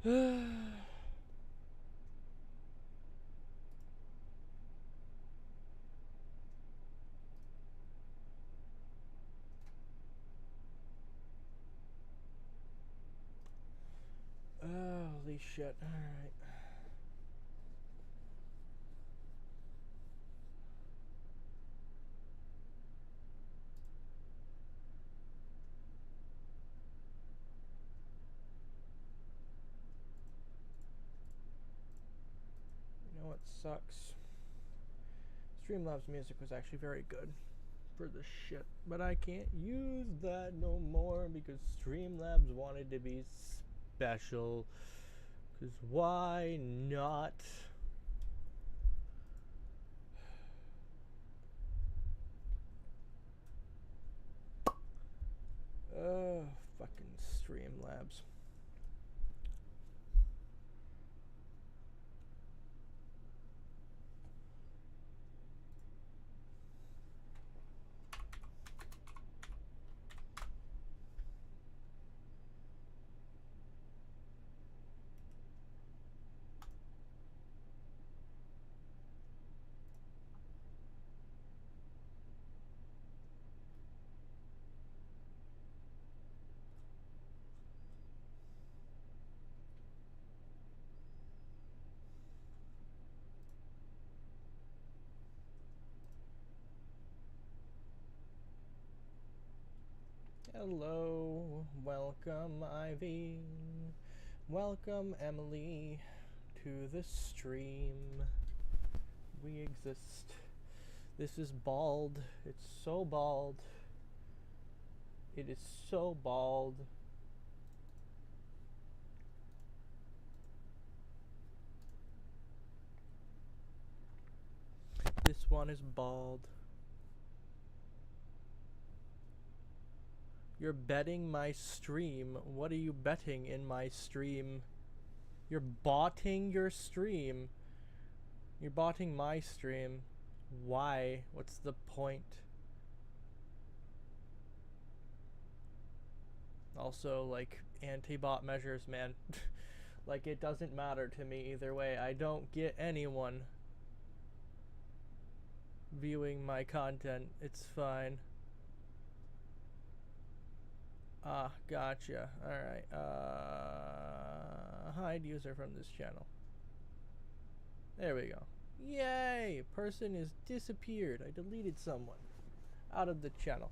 Holy shit. Alright. You know what sucks? Streamlabs music was actually very good for the shit, but I can't use that no more because Streamlabs wanted to be special. Because why not? Fucking Streamlabs. Hello, welcome Ivy, welcome Emily to the stream. We exist. This is bald. It's so bald. It is so bald. This one is bald. You're betting my stream. What are you betting in my stream? You're botting your stream. You're botting my stream. Why? What's the point? Also, like, anti-bot measures, man. Like, it doesn't matter to me either way. I don't get anyone viewing my content. It's fine. Ah, gotcha. Alright. Hide user from this channel. There we go. Yay! Person is disappeared. I deleted someone out of the channel.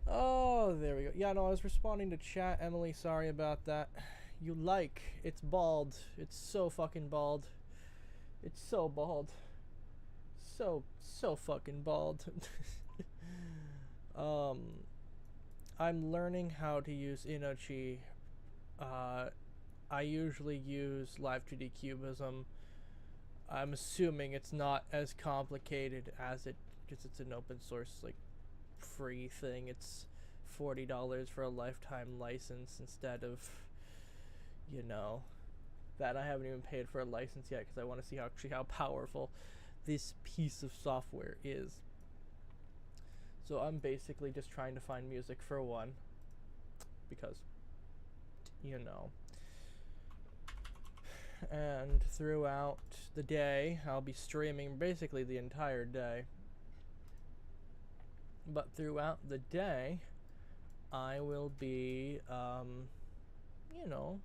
Oh, there we go. Yeah, no, I was responding to chat, Emily. Sorry about that. You like. It's bald. It's so fucking bald. It's so bald. So fucking bald. I'm learning how to use Inochi. I usually use Live2D Cubism. I'm assuming it's not as complicated as it, because it's an open source, like, free thing. It's $40 for a lifetime license instead of, you know, that I haven't even paid for a license yet because I want to see how powerful this piece of software is. So I'm basically just trying to find music for one, because, you know. And throughout the day, I'll be streaming basically the entire day. But throughout the day, I will be, you know,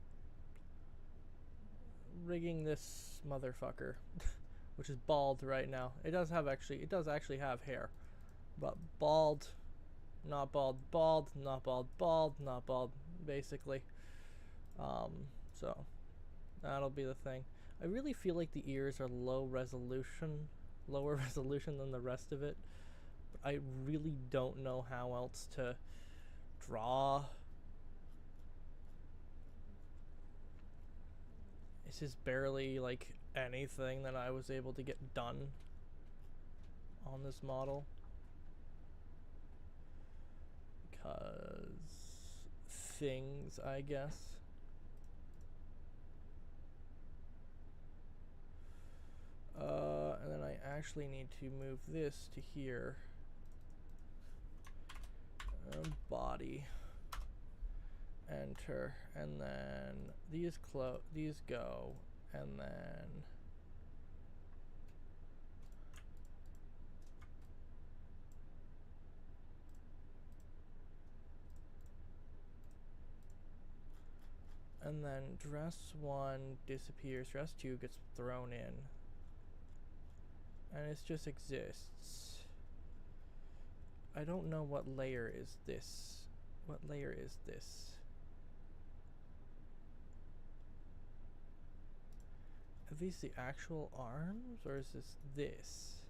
rigging this motherfucker, which is bald right now. It does actually have hair. But bald, not bald, bald, not bald, bald, not bald, basically. So that'll be the thing. I really feel like the ears are lower resolution than the rest of it. But I really don't know how else to draw. This is barely like anything that I was able to get done on this model. Things, I guess. And then I actually need to move this to here. Body. enter, and then these go, and then dress 1 disappears, dress 2 gets thrown in, and it just exists. I don't know what layer is this. What layer is this? Are these the actual arms, or is this?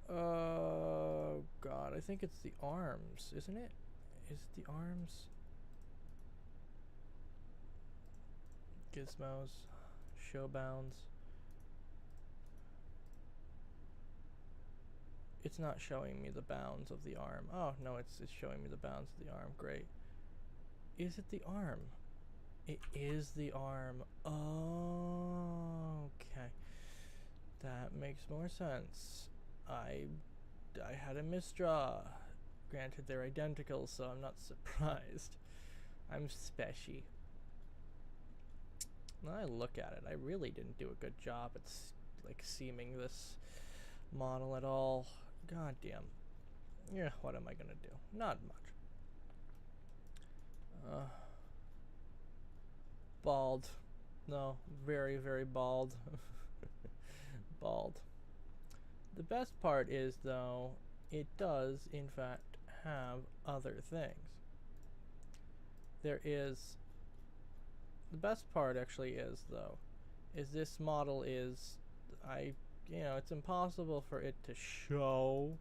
Oh god, I think it's the arms, isn't it? Is it the arms? Gizmos, showbounds. It's not showing me the bounds of the arm. Oh no, it's showing me the bounds of the arm. Great. Is it the arm? It is the arm. Oh, okay. That makes more sense. I had a misdraw. Granted, they're identical, so I'm not surprised. I'm special. When I look at it, I really didn't do a good job at like seaming this model at all. God damn. Yeah, what am I gonna do? Not much. Bald. No, very, very bald. Bald. The best part is, though, it does, in fact, have other things. There is... The best part, actually, is, though, is this model is... you know, it's impossible for it to show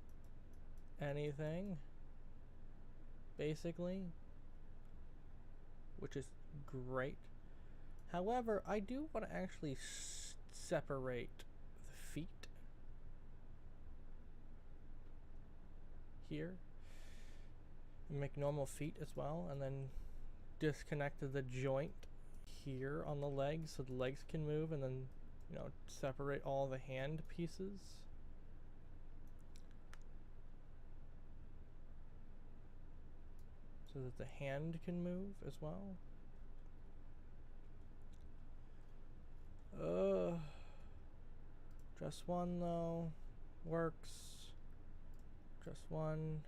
anything, basically, which is great. However, I do want to actually separate the feet here and make normal feet as well, and then disconnect the joint here on the legs so the legs can move, and then, you know, separate all the hand pieces. So that the hand can move as well. Dress 1 though works. Dress 1.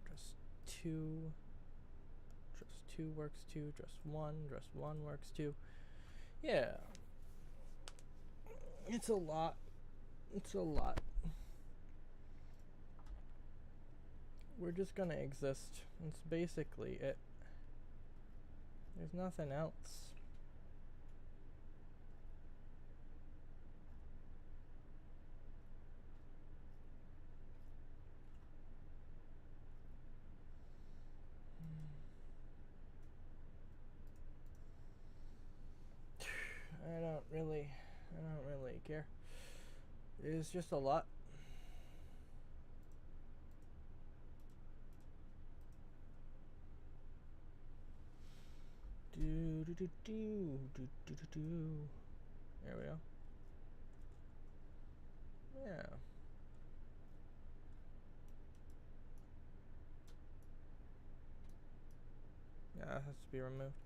Dress 2. Dress 2 works too. Dress 1. Dress 1 works too. Yeah. It's a lot. It's a lot. We're just gonna exist. That's basically it. There's nothing else. I don't really care. It's just a lot. There we go. Yeah. Yeah, it has to be removed.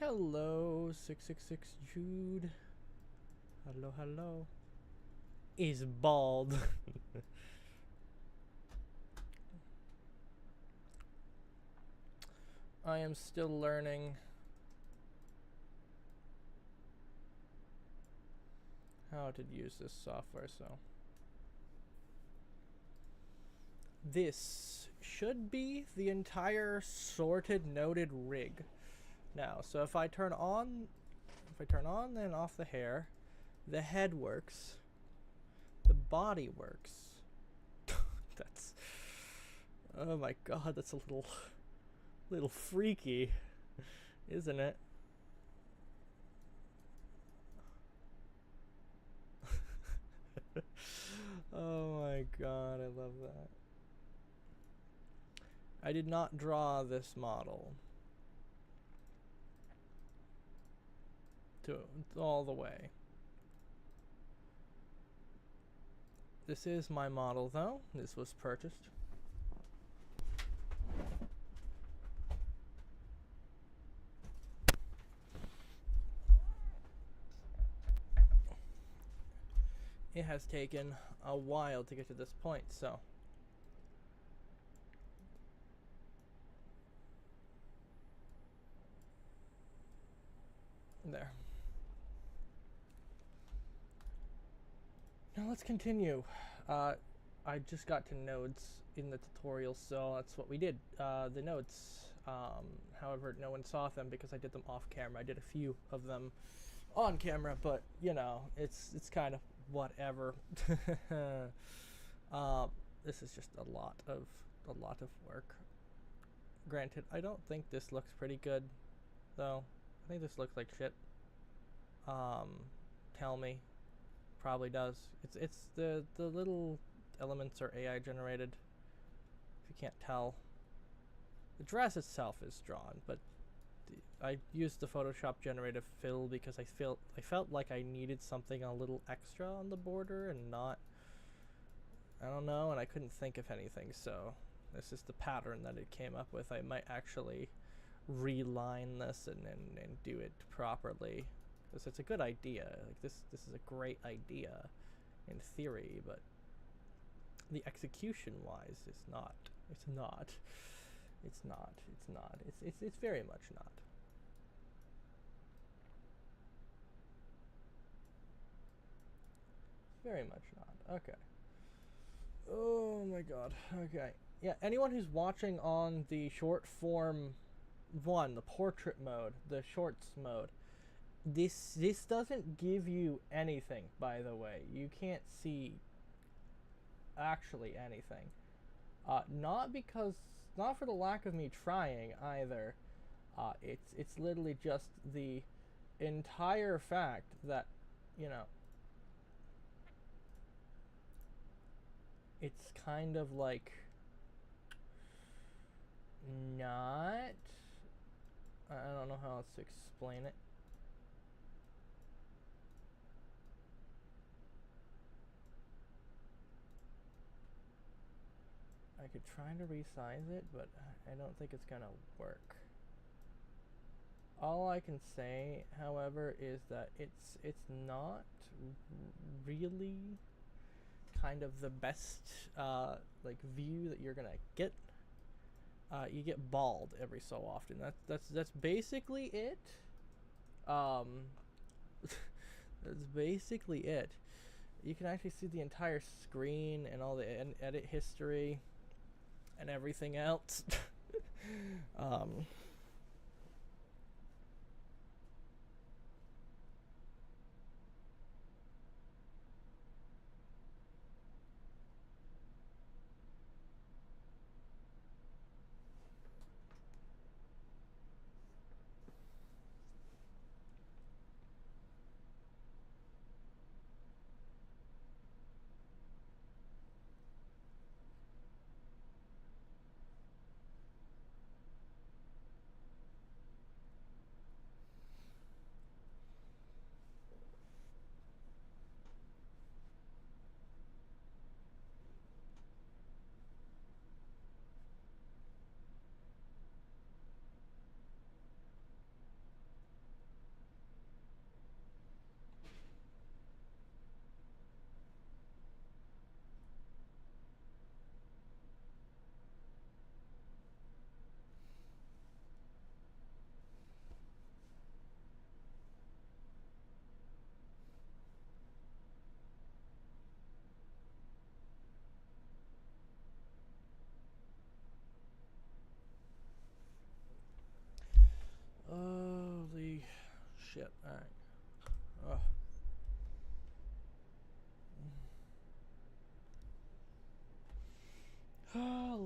Hello, 666 Jude. Hello, hello. is bald. I am still learning how to use this software, so this should be the entire sorted noded rig now. So if I turn on and off the hair, the head works, the body works. That's, oh my god, that's a little freaky, isn't it? Oh my god, I love that. I did not draw this model to all the way. This is my model though. This was purchased. It has taken a while to get to this point, so there. Now let's continue. I just got to nodes in the tutorial, so that's what we did. The nodes. However, no one saw them because I did them off camera. I did a few of them on camera, but you know, it's kind of whatever. This is just a lot of work. Granted, I don't think this looks pretty good, though. I think this looks like shit. Tell me. Probably does. It's the little elements are AI generated. If you can't tell, the dress itself is drawn, but I used the Photoshop generative fill because I felt like I needed something a little extra on the border and not, I don't know, and I couldn't think of anything, so this is the pattern that it came up with. I might actually reline this and do it properly, because it's a good idea. Like this is a great idea in theory, but the execution wise it's not. It's very much not. Very much not. Okay. Oh my god. Okay. Yeah, anyone who's watching on the short form one, the portrait mode, the shorts mode, this doesn't give you anything, by the way. You can't see actually anything. Not for the lack of me trying either. It's literally just the entire fact that, you know, it's kind of like not, I don't know how else to explain it. I could try to resize it, but I don't think it's gonna work. All I can say, however, is that it's not really kind of the best like view that you're gonna get. You get bald every so often. That's basically it. That's basically it. You can actually see the entire screen and all the edit history and everything else. Alright.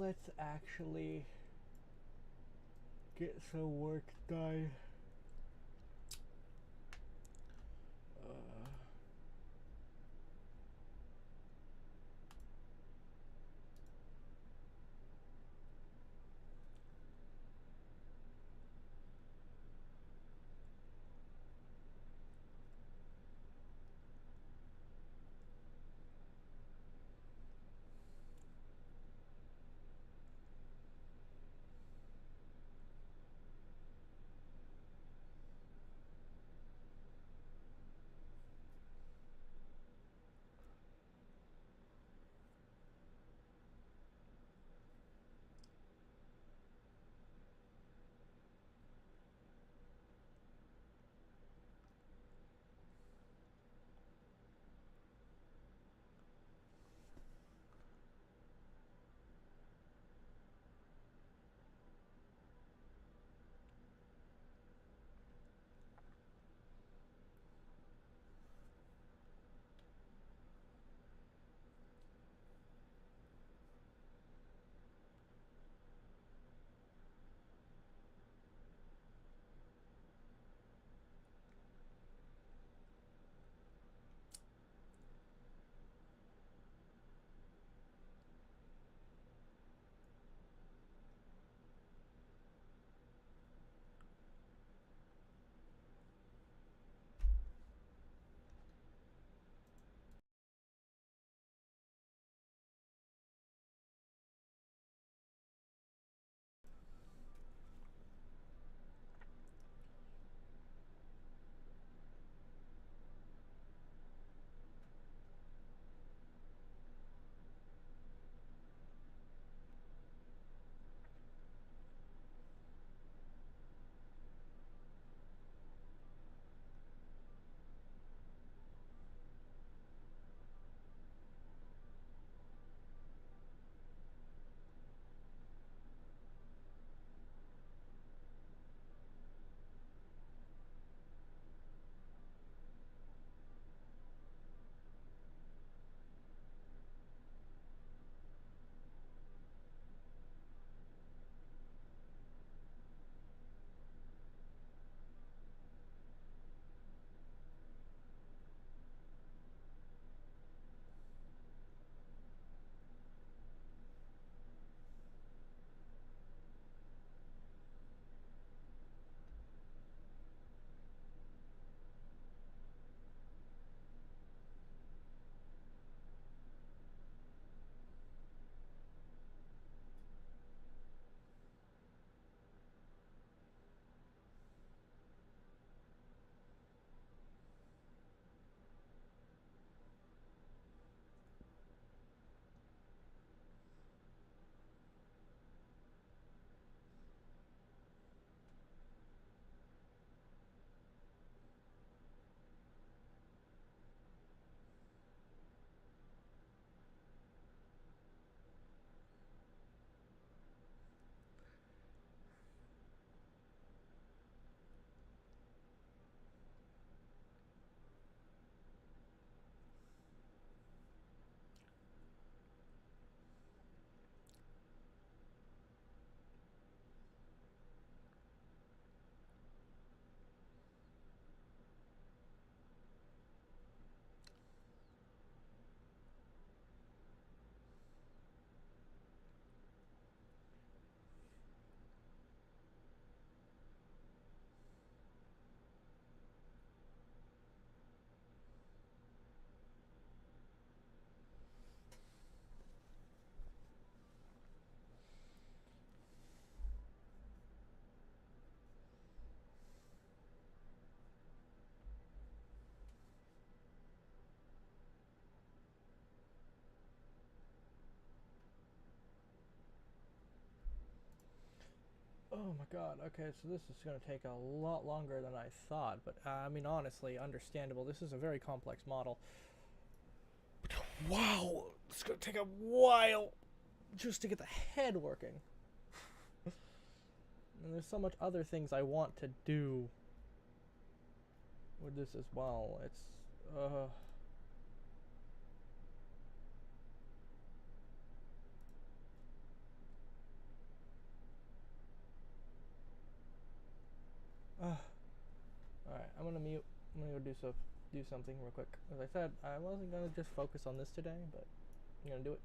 Let's actually get some work done. Oh my god, okay, so this is going to take a lot longer than I thought, but I mean, honestly, understandable. This is a very complex model. But wow, it's going to take a while just to get the head working. And there's so much other things I want to do. with this as well. It's Alright, I'm gonna mute. I'm gonna go do something real quick. As I said, I wasn't gonna just focus on this today, but I'm gonna do it.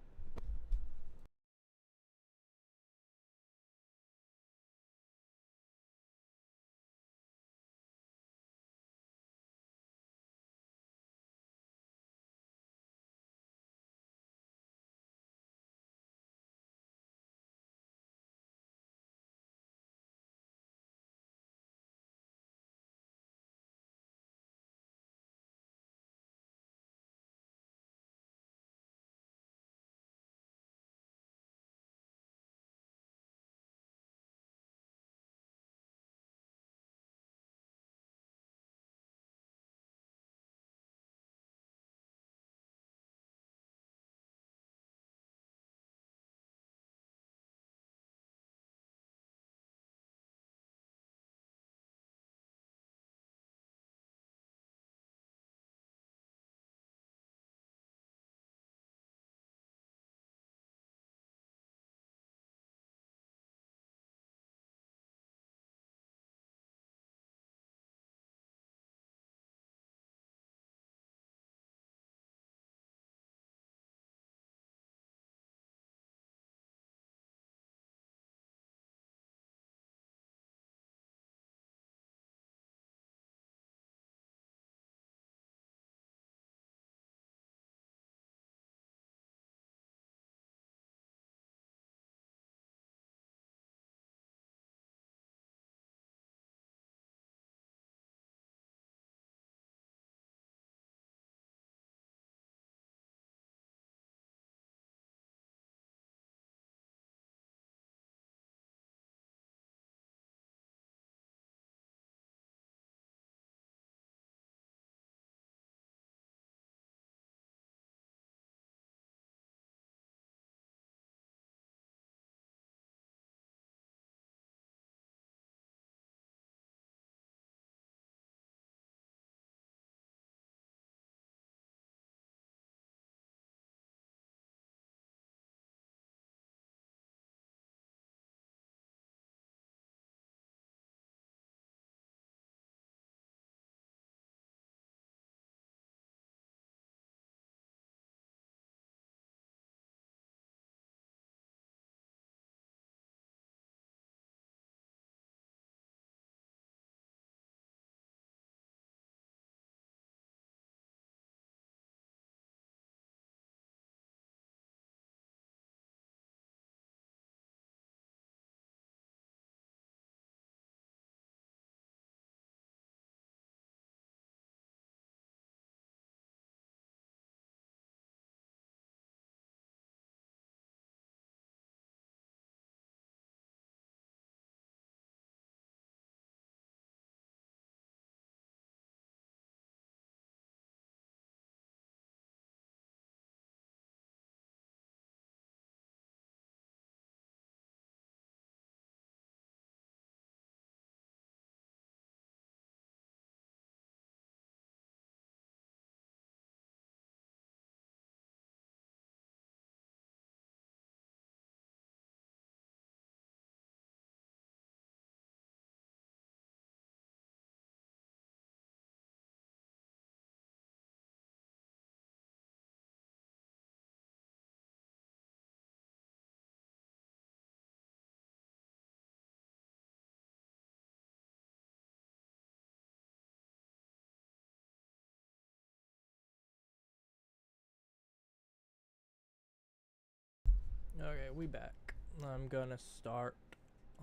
Okay, we back. I'm gonna start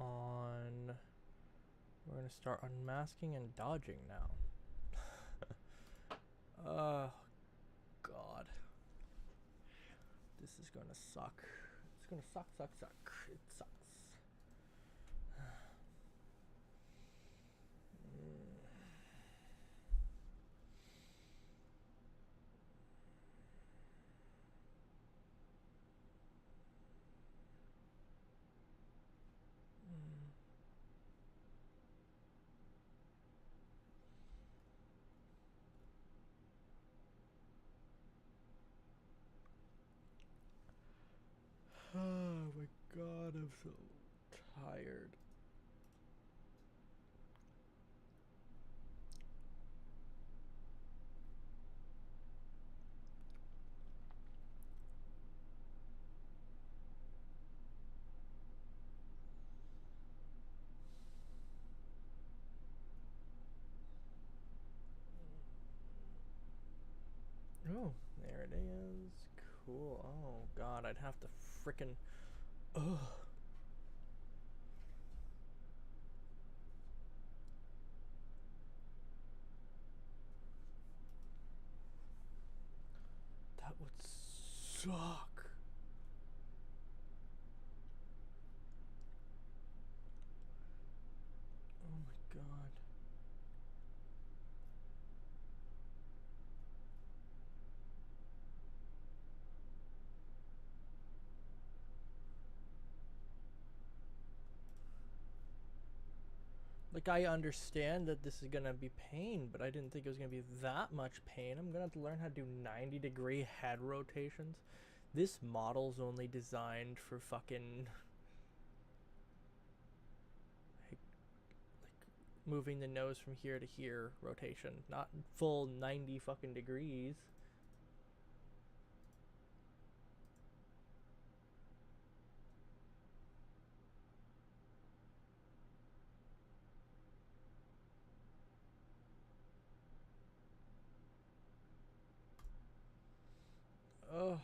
on. We're gonna start unmasking and dodging now. Oh God, this is gonna suck. It's gonna suck. It sucks. so tired. Oh, there it is. Cool. Oh god, I'd have to frickin'. Ugh. That would suck. Oh my god. Like, I understand that this is gonna be pain, but I didn't think it was gonna be that much pain. I'm gonna have to learn how to do 90-degree head rotations. This model's only designed for fucking like moving the nose from here to here rotation, not full 90 fucking degrees. Ugh.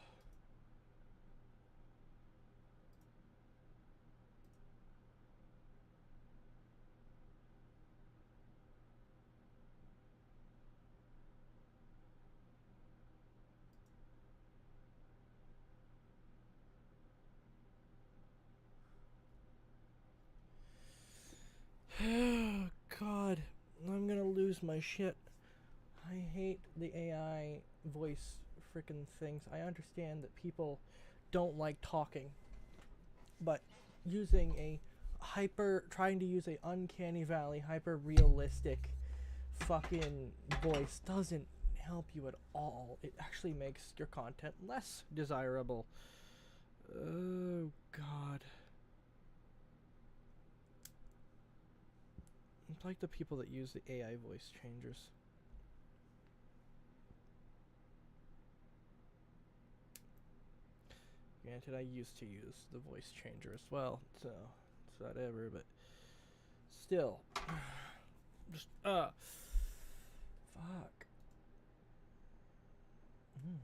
Oh god, I'm gonna lose my shit. I hate the AI voice freaking things. I understand that people don't like talking, but trying to use a uncanny valley, hyper realistic fucking voice doesn't help you at all. It actually makes your content less desirable. Oh god. It's like the people that use the AI voice changers. Granted, I used to use the voice changer as well, so it's whatever, but still. Just, fuck. Mm.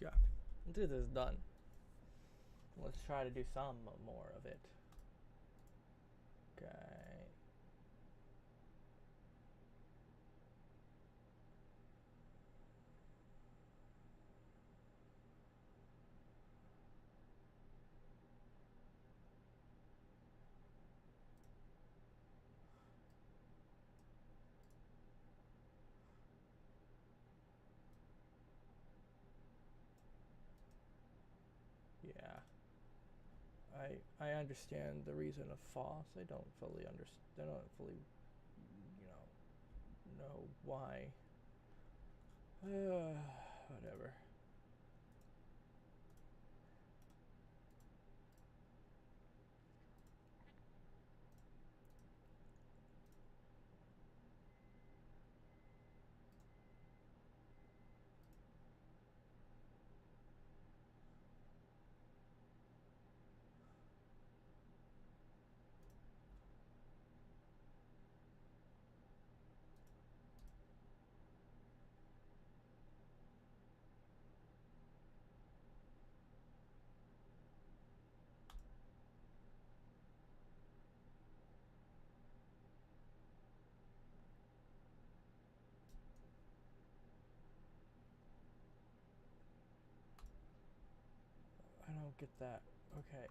Yeah. Until this is done. Let's try to do some more of it. Okay. Yeah. I understand the reason of FOSS. I don't fully understand. I don't fully, know why. Whatever. I don't get that. Okay.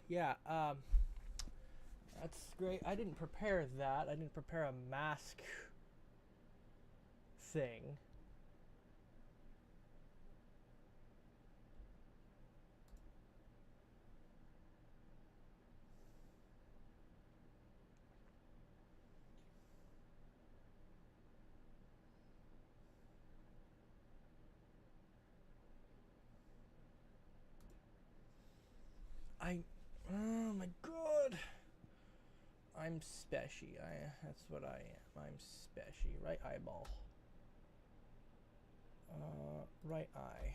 Yeah, that's great. I didn't prepare that. I didn't prepare a mask thing. Oh my god. I'm speshy. That's what I am. I'm speshy. Right eyeball. Right eye.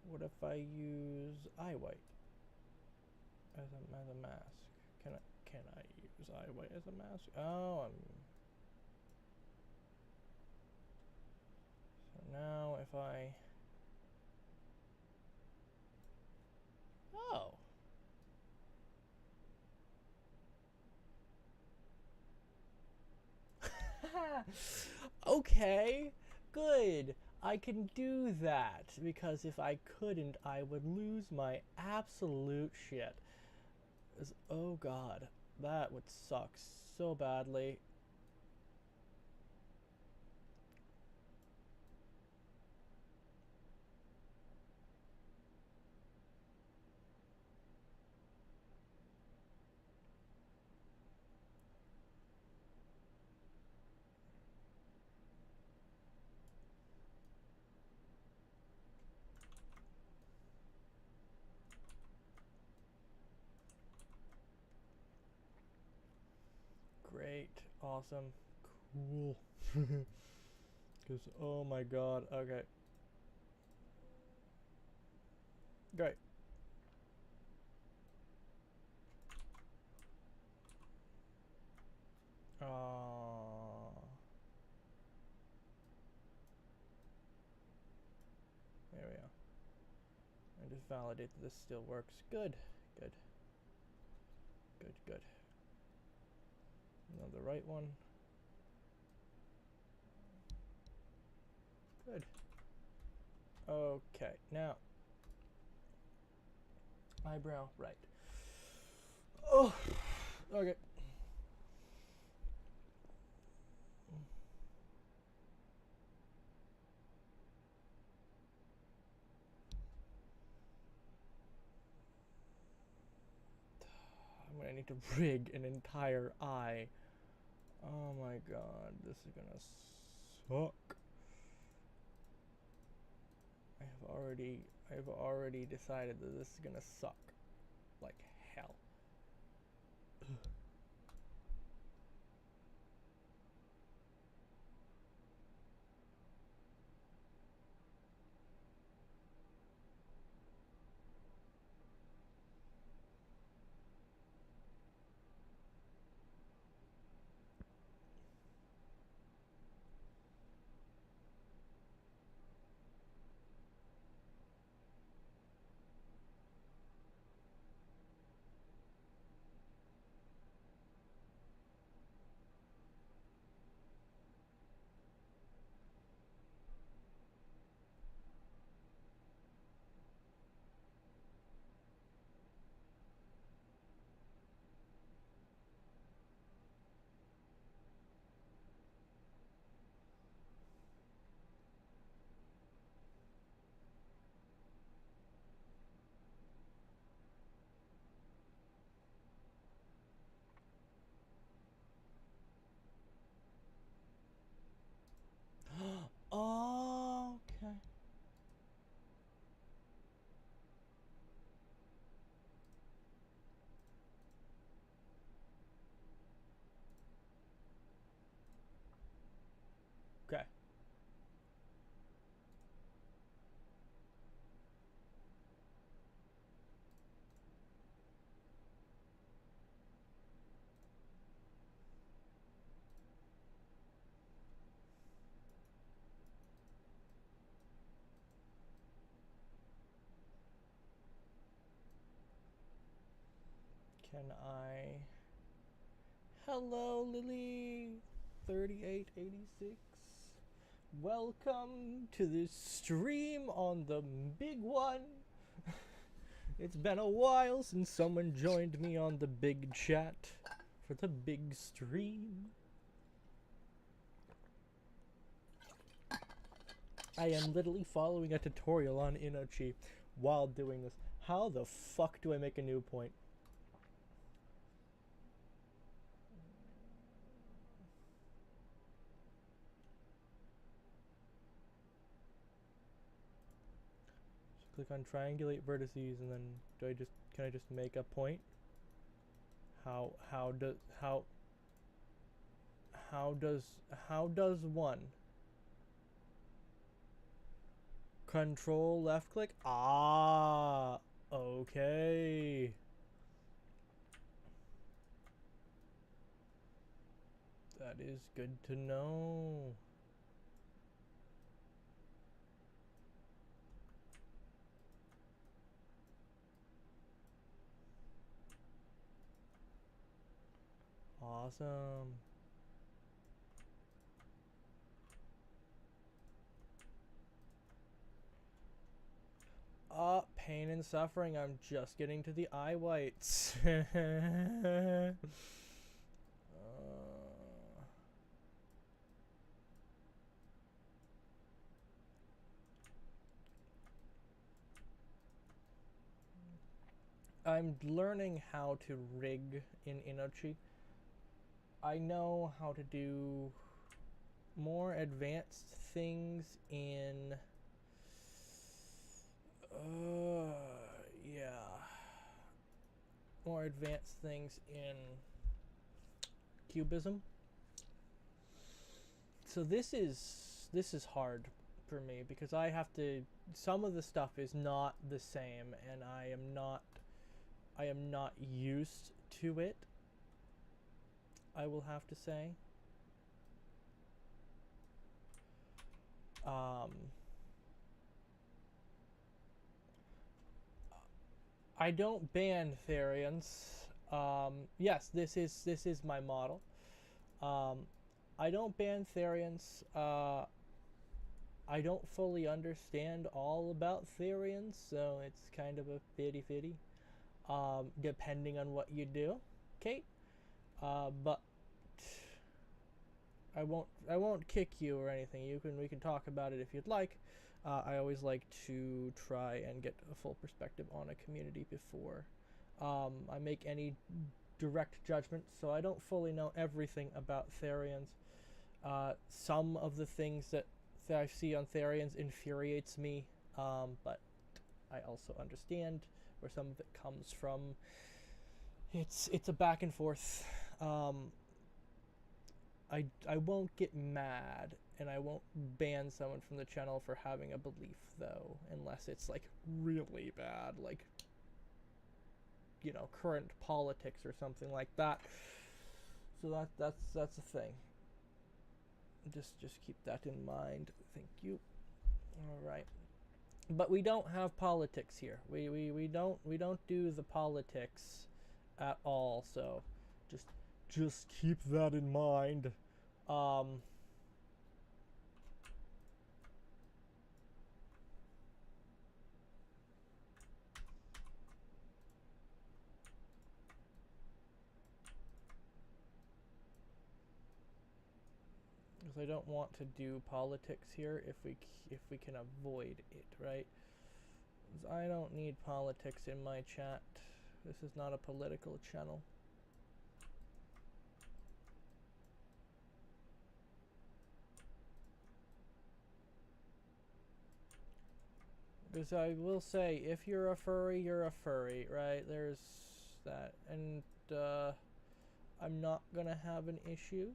What if I use eye white as a mask? Can I use eye white as a mask? Oh, so now if I oh. Okay, good. I can do that because if I couldn't, I would lose my absolute shit. Oh god, that would suck so badly. Great, awesome, cool. Because, oh my god, okay. Great. There we go. And just validate that this still works. Good, good, good, good. Another right one. Good. Okay, now eyebrow right. Oh, okay. I'm gonna need to rig an entire eye. Oh my god, this is gonna suck. I've already decided that this is gonna suck like hell. Okay. Okay. Can I? Hello, Lily. 3886. Welcome to this stream on the big one. It's been a while since someone joined me on the big chat for the big stream. I am literally following a tutorial on Inochi while doing this. How the fuck do I make a new point? So click on triangulate vertices and then can I just make a point? How does one control left click? Ah, okay. That is good to know. Awesome. Pain and suffering. I'm just getting to the eye whites. I'm learning how to rig in Inochi. I know how to do more advanced things in yeah, more advanced things in cubism. So this is hard for me because I have to, some of the stuff is not the same and I am not used to it, I will have to say. I don't ban Therians. Yes, this is my model. I don't ban Therians. I don't fully understand all about Therians, so it's kind of a fitty-fitty. Depending on what you do, Kate. But I won't kick you or anything. We can talk about it if you'd like. I always like to try and get a full perspective on a community before I make any direct judgment, so I don't fully know everything about Therians. Some of the things that I see on Therians infuriates me, but I also understand where some of it comes from. It's a back and forth. I won't get mad and I won't ban someone from the channel for having a belief though, unless it's like really bad, like, you know, current politics or something like that. So that's a thing. Just keep that in mind. Thank you. All right. But we don't have politics here. We don't do the politics at all. So just keep that in mind. Because I don't want to do politics here if we can avoid it, right? I don't need politics in my chat. This is not a political channel. Because I will say, if you're a furry, right? There's that. And I'm not gonna have an issue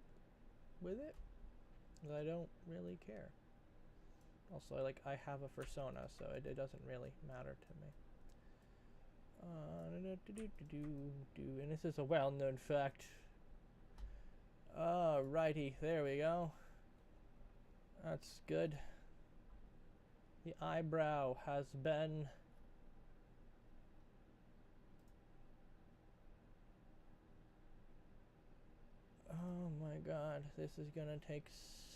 with it. Because I don't really care. Also, I have a persona, so it doesn't really matter to me. And this is a well-known fact. Righty, there we go. That's good. The eyebrow has been oh my god, this is gonna take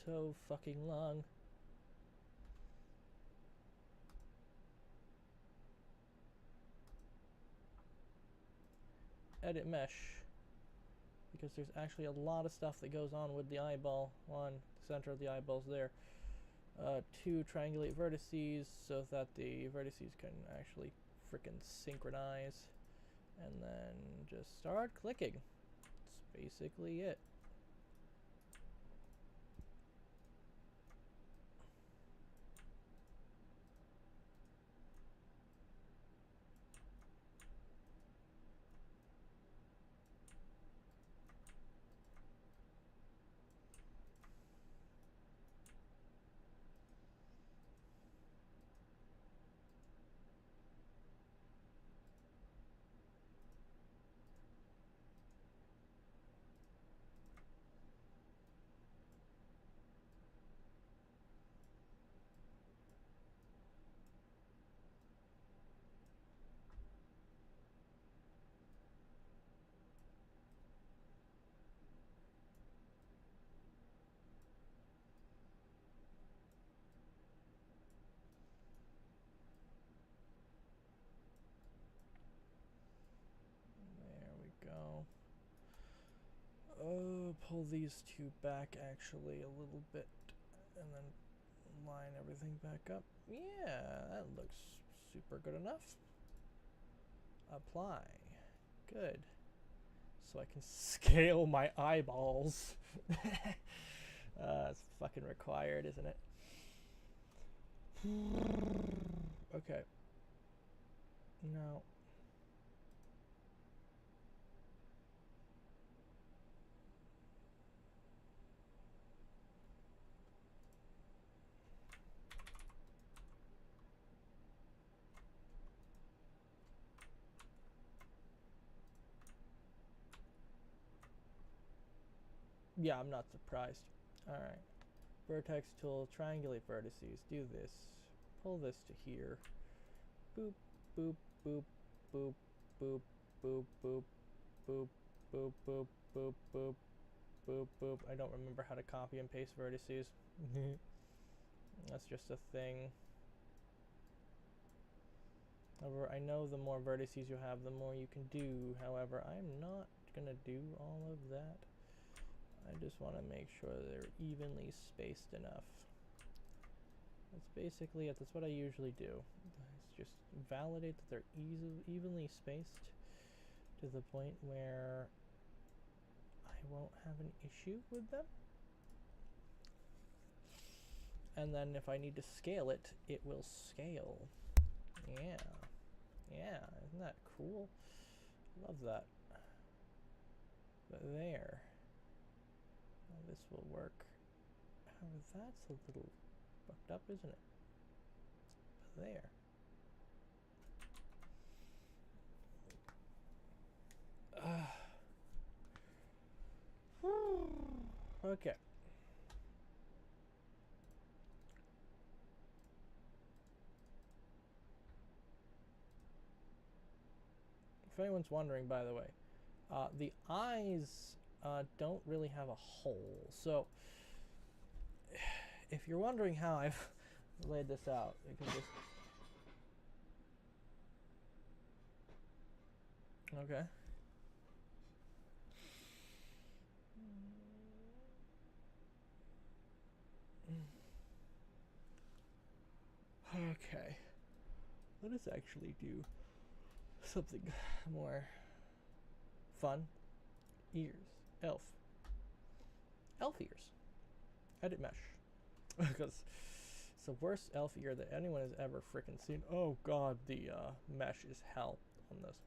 so fucking long. edit mesh, because there's actually a lot of stuff that goes on with the eyeball. One, the center of the eyeball's there. Two, triangulate vertices so that the vertices can actually frickin' synchronize. And then just start clicking. That's basically it. Pull these two back actually a little bit and then line everything back up. Yeah, that looks super good enough. Apply. Good. So I can scale my eyeballs. It's fucking required, isn't it? Okay. Now. Yeah, I'm not surprised. Alright. Vertex tool, triangulate vertices. Do this. Pull this to here. Boop, boop, boop, boop, boop, boop, boop, boop, boop, boop, boop, boop, boop, boop. I don't remember how to copy and paste vertices. That's just a thing. However, I know the more vertices you have, the more you can do. However, I'm not gonna do all of that. I just want to make sure they're evenly spaced enough. That's basically it. That's what I usually do. It's just validate that they're evenly spaced to the point where I won't have an issue with them. And then if I need to scale it, it will scale. Yeah. Yeah, isn't that cool? Love that. But there. Now this will work. However, that's a little fucked up, isn't it? But there. Okay. If anyone's wondering, by the way, the eyes don't really have a hole. So, if you're wondering how I've laid this out, you can just... Okay. Okay. Let us actually do something more fun. Ears. Elf. Elf ears. Edit mesh. Because it's the worst elf ear that anyone has ever freaking seen. Oh god, the mesh is hell on this.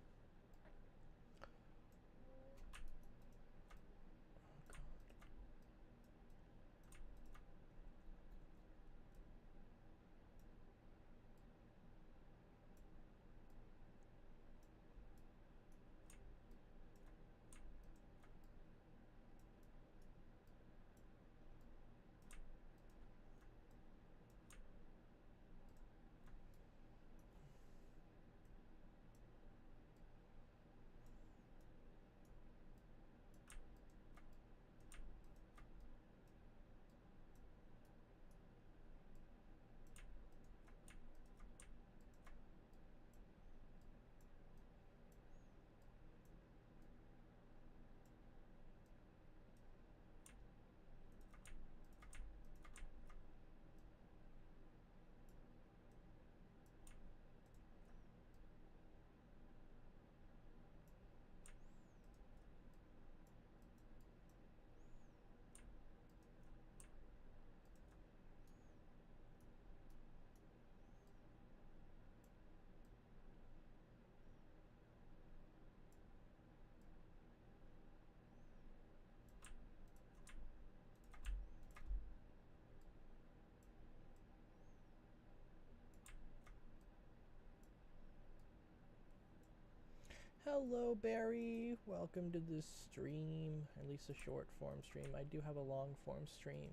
Hello, Barry. Welcome to this stream, at least a short form stream. I do have a long form stream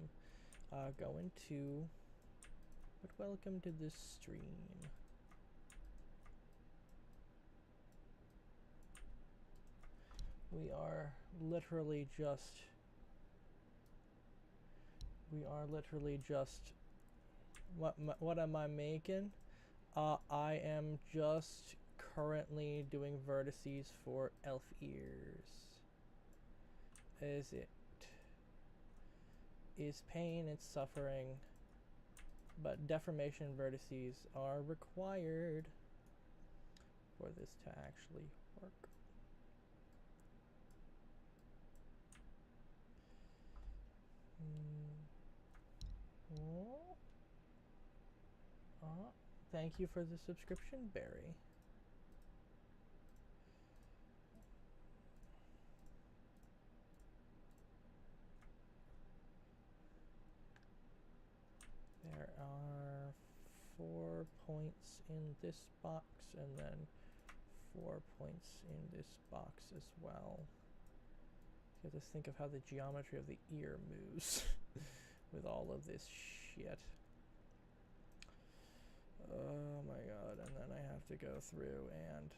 going too, but welcome to this stream. We are literally just what am I making? I am just currently doing vertices for elf ears. Is pain, it's suffering, but deformation vertices are required for this to actually work. Thank you for the subscription, Barry. There are 4 points in this box and then 4 points in this box as well. You have to think of how the geometry of the ear moves with all of this shit. Oh my god, and then I have to go through and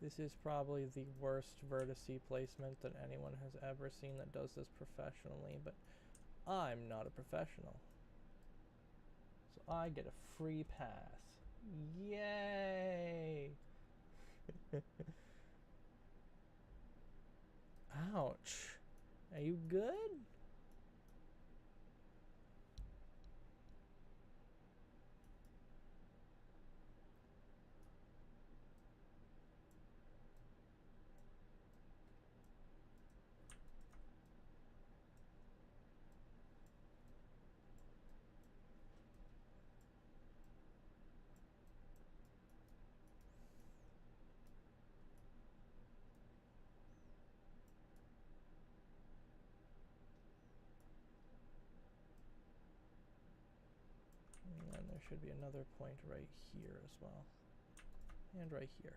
this is probably the worst vertice placement that anyone has ever seen that does this professionally, but I'm not a professional. So I get a free pass. Yay! Ouch. Are you good? And there should be another point right here as well. And right here.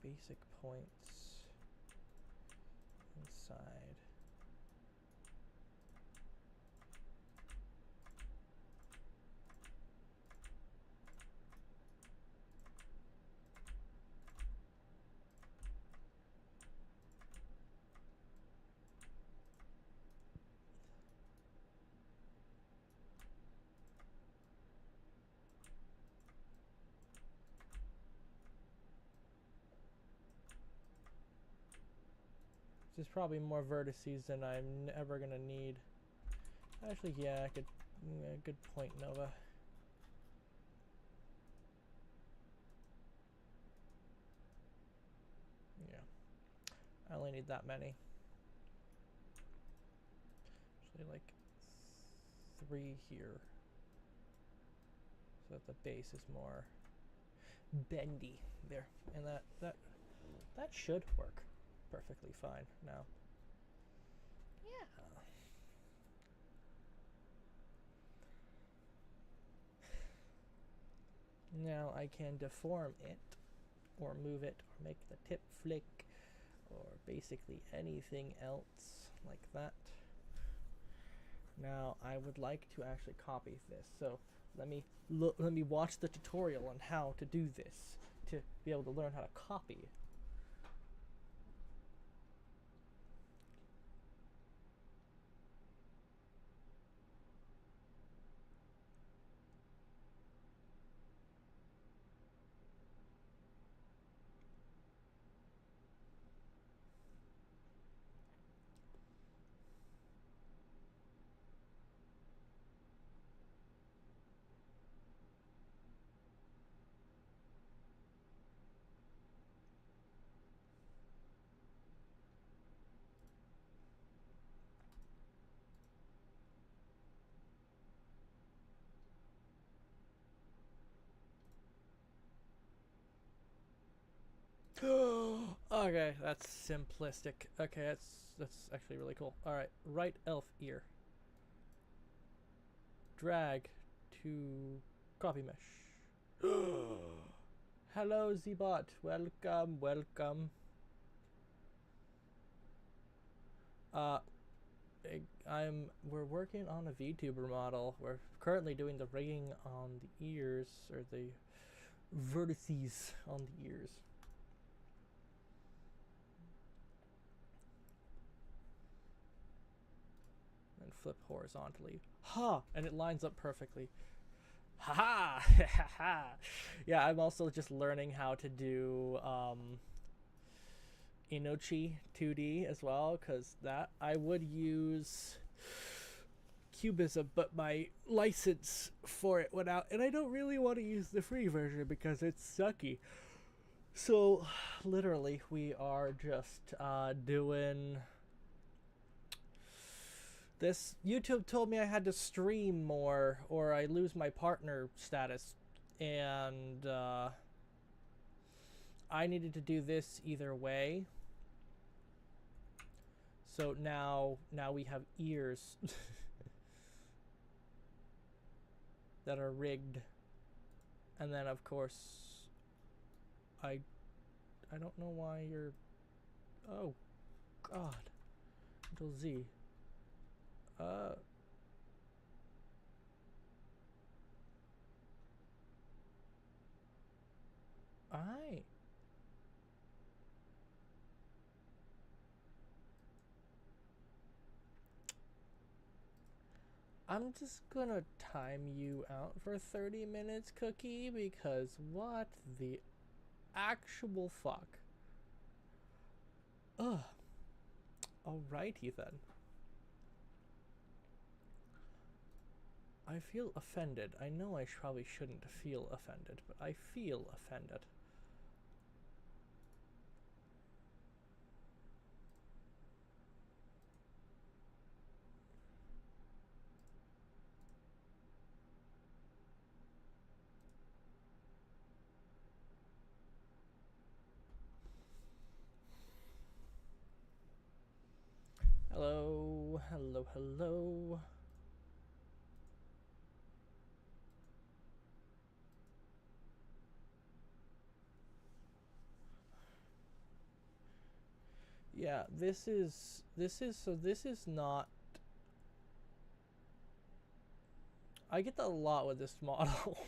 Basic points inside. There's probably more vertices than I'm ever gonna need. Actually, yeah, good point, Nova. Yeah, I only need that many. Actually, like 3 here, so that the base is more bendy there, and that should work perfectly fine now. Yeah. Now I can deform it, or move it, or make the tip flick, or basically anything else like that. Now I would like to actually copy this, so let me watch the tutorial on how to do this to be able to learn how to copy. Okay, that's simplistic. Okay, that's actually really cool. All right, right elf ear. Drag to copy mesh. Hello, Zbot. Welcome, welcome. We're working on a VTuber model. We're currently doing the rigging on the ears, or the vertices on the ears. And flip horizontally. Ha! And it lines up perfectly. Ha ha! Yeah, I'm also just learning how to do Inochi2D as well, because that I would use Cubism, but my license for it went out, and I don't really want to use the free version because it's sucky. So literally we are just doing this. YouTube told me I had to stream more or I lose my partner status, and I needed to do this either way. So now we have ears that are rigged, and then of course I don't know why you're, oh god, Control Z. I'm just gonna time you out for 30 minutes, Cookie, because what the actual fuck? Ugh. Alrighty then. I feel offended. I know I probably shouldn't feel offended, but I feel offended. Hello, hello, hello. Yeah, this is not, I get that a lot with this model.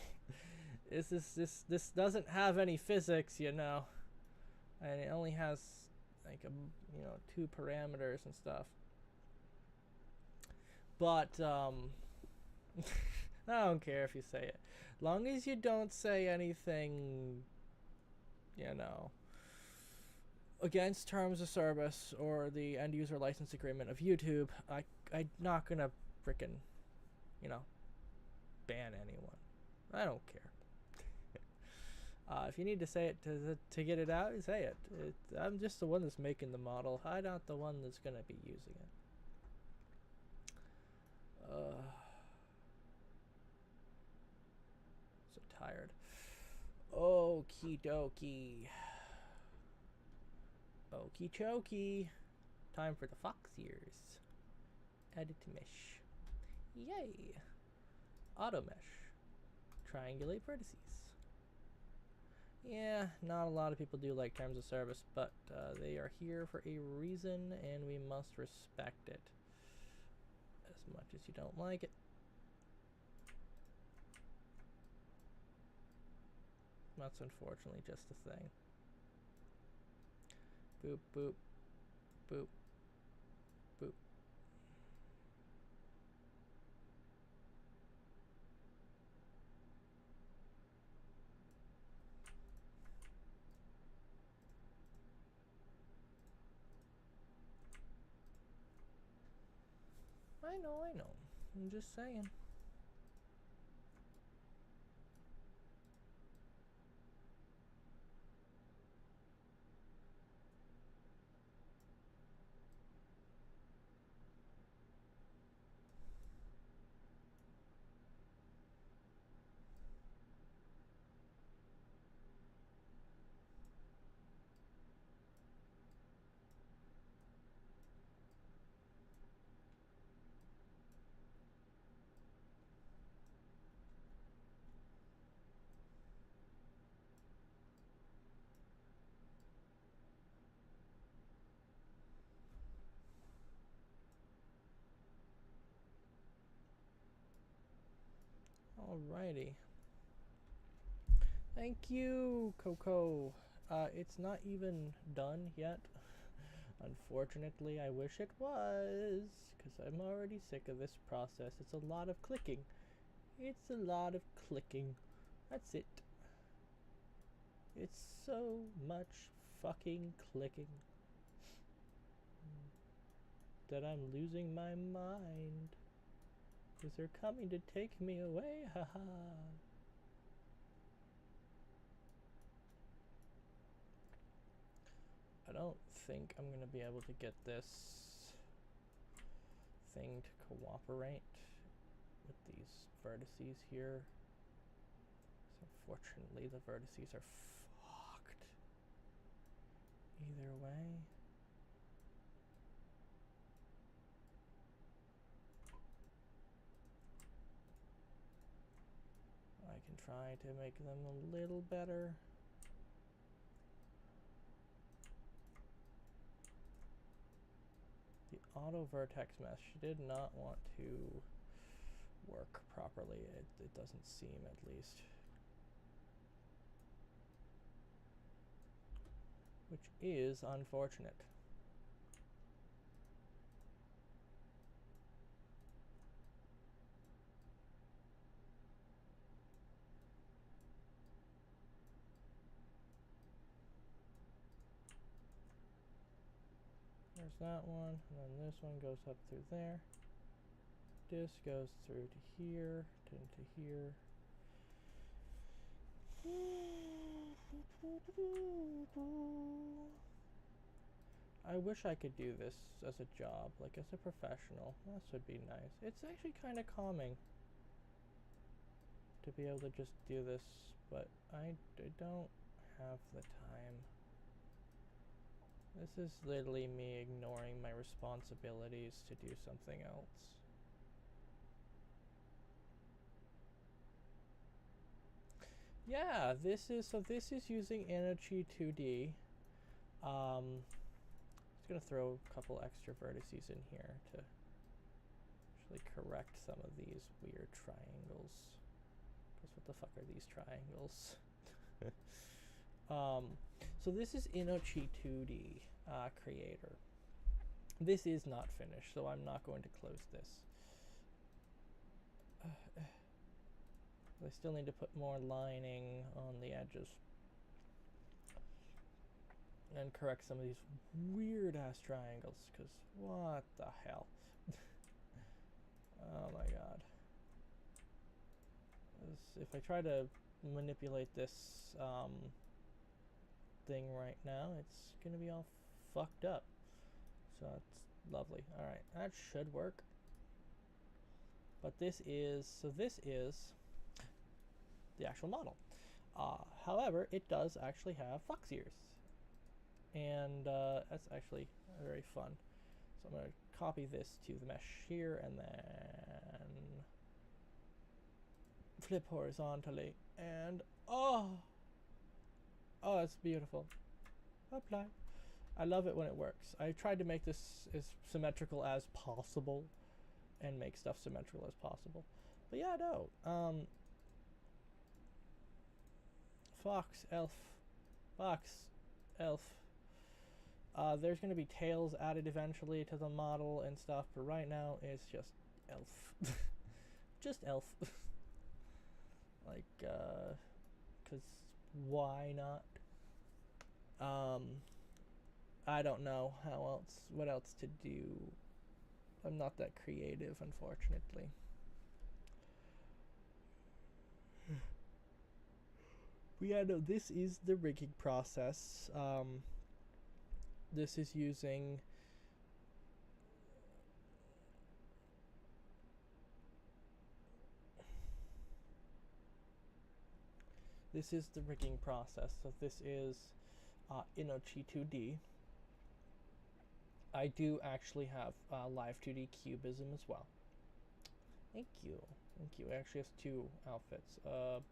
This doesn't have any physics, you know. And it only has like a, 2 parameters and stuff. But I don't care if you say it. Long as you don't say anything, against terms of service or the end user license agreement of YouTube, I'm not gonna frickin', ban anyone. I don't care. If you need to say it to get it out, say it. I'm just the one that's making the model. I'm not the one that's gonna be using it. So tired. Okie dokie. Okie chokie. Time for the fox ears. Edit mesh. Yay. Auto mesh. Triangulate vertices. Yeah, not a lot of people do like terms of service, but they are here for a reason, and we must respect it. As much as you don't like it. That's unfortunately just a thing. Boop, boop, boop, boop. I know. I'm just saying. Alrighty. Thank you, Coco. It's not even done yet. Unfortunately, I wish it was, because I'm already sick of this process. It's a lot of clicking. It's a lot of clicking. That's it. It's so much fucking clicking that I'm losing my mind. Because they're coming to take me away, haha. I don't think I'm going to be able to get this thing to cooperate with these vertices here. So unfortunately, the vertices are fucked. Either way. I can try to make them a little better. The auto vertex mesh did not want to work properly. It doesn't seem, at least. Which is unfortunate. There's that one, and then this one goes up through there. This goes through to here, into here. I wish I could do this as a job, like as a professional. This would be nice. It's actually kind of calming to be able to just do this, but I don't have the time. This is literally me ignoring my responsibilities to do something else. Yeah, this is using Inochi2D. Just gonna throw a couple extra vertices in here to actually correct some of these weird triangles. Because what the fuck are these triangles? So this is Inochi2D Creator. This is not finished, so I'm not going to close this. I still need to put more lining on the edges and correct some of these weird ass triangles, because what the hell? Oh my god. If I try to manipulate this thing right now, it's gonna be all fucked up. So it's lovely. Alright, that should work. But this is the actual model. However, it does actually have fox ears. And that's actually very fun. So I'm going to copy this to the mesh here and then flip horizontally. And oh, it's beautiful. Apply. I love it when it works. I tried to make this as symmetrical as possible and make stuff symmetrical as possible. But yeah, no. Fox, elf. There's going to be tails added eventually to the model and stuff, but right now it's just elf. Just elf. Like, because why not? I don't know what else to do. I'm not that creative, unfortunately. But yeah, no, this is the rigging process. This is using the rigging process. So this is Inochi2D. I do actually have Live2D cubism as well. Thank you. It actually has two outfits.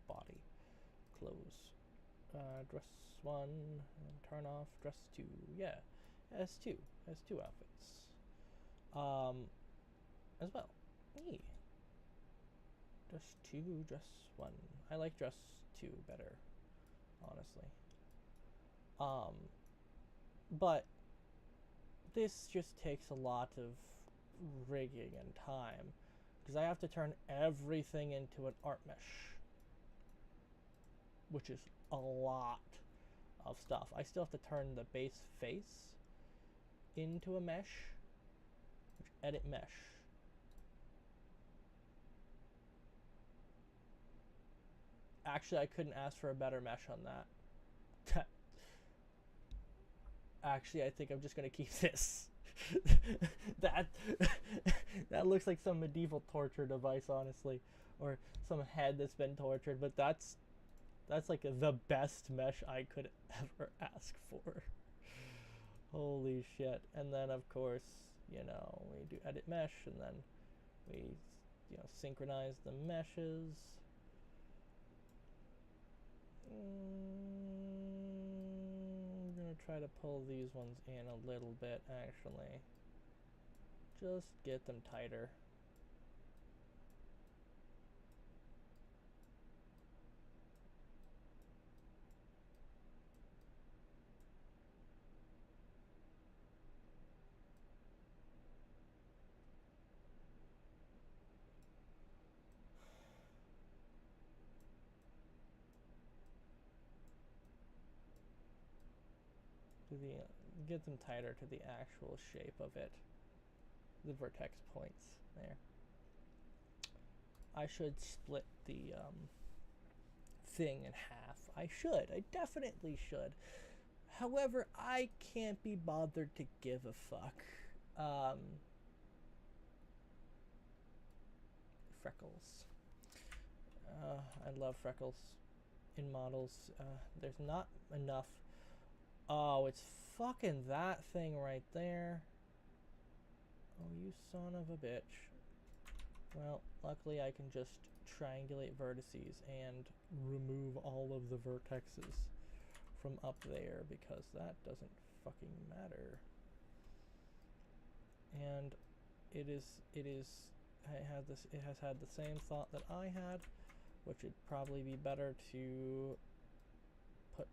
Body, clothes, dress 1, and turn off, dress 2. Yeah, it has two outfits. As well. Yeah. Just one. I like just two better, honestly. But this just takes a lot of rigging and time because I have to turn everything into an art mesh, which is a lot of stuff. I still have to turn the base face into a mesh, which edit mesh. Actually, I couldn't ask for a better mesh on that. Actually, I think I'm just gonna keep this. that that looks like some medieval torture device, honestly, or some head that's been tortured. But that's like the best mesh I could ever ask for. Holy shit! And then of course, you know, we do edit mesh, and then we, you know, synchronize the meshes. I'm gonna try to pull these ones in a little bit, actually. Just get them tighter. Get them tighter to the actual shape of it. The vertex points there. I should split the thing in half. I definitely should. However, I can't be bothered to give a fuck. Freckles. I love freckles in models. There's not enough. Oh, it's fucking that thing right there. Oh, you son of a bitch. Well, luckily I can just triangulate vertices and remove all of the vertexes from up there because that doesn't fucking matter. And it has had the same thought that I had, which would probably be better to put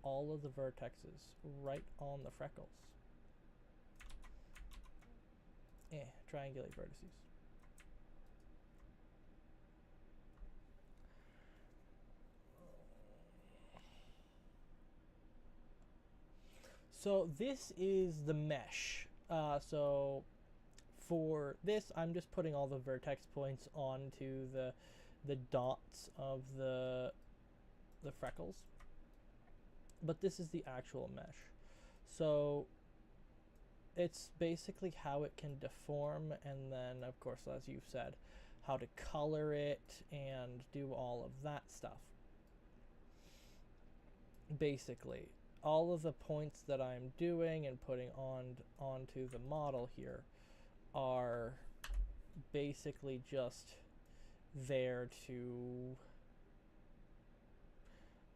all of the vertexes right on the freckles. Triangulate vertices. So this is the mesh. So for this, I'm just putting all the vertex points onto the dots of the freckles. But this is the actual mesh. So it's basically how it can deform, and then of course, as you've said, how to color it and do all of that stuff. Basically, all of the points that I'm doing and putting onto the model here are basically just there to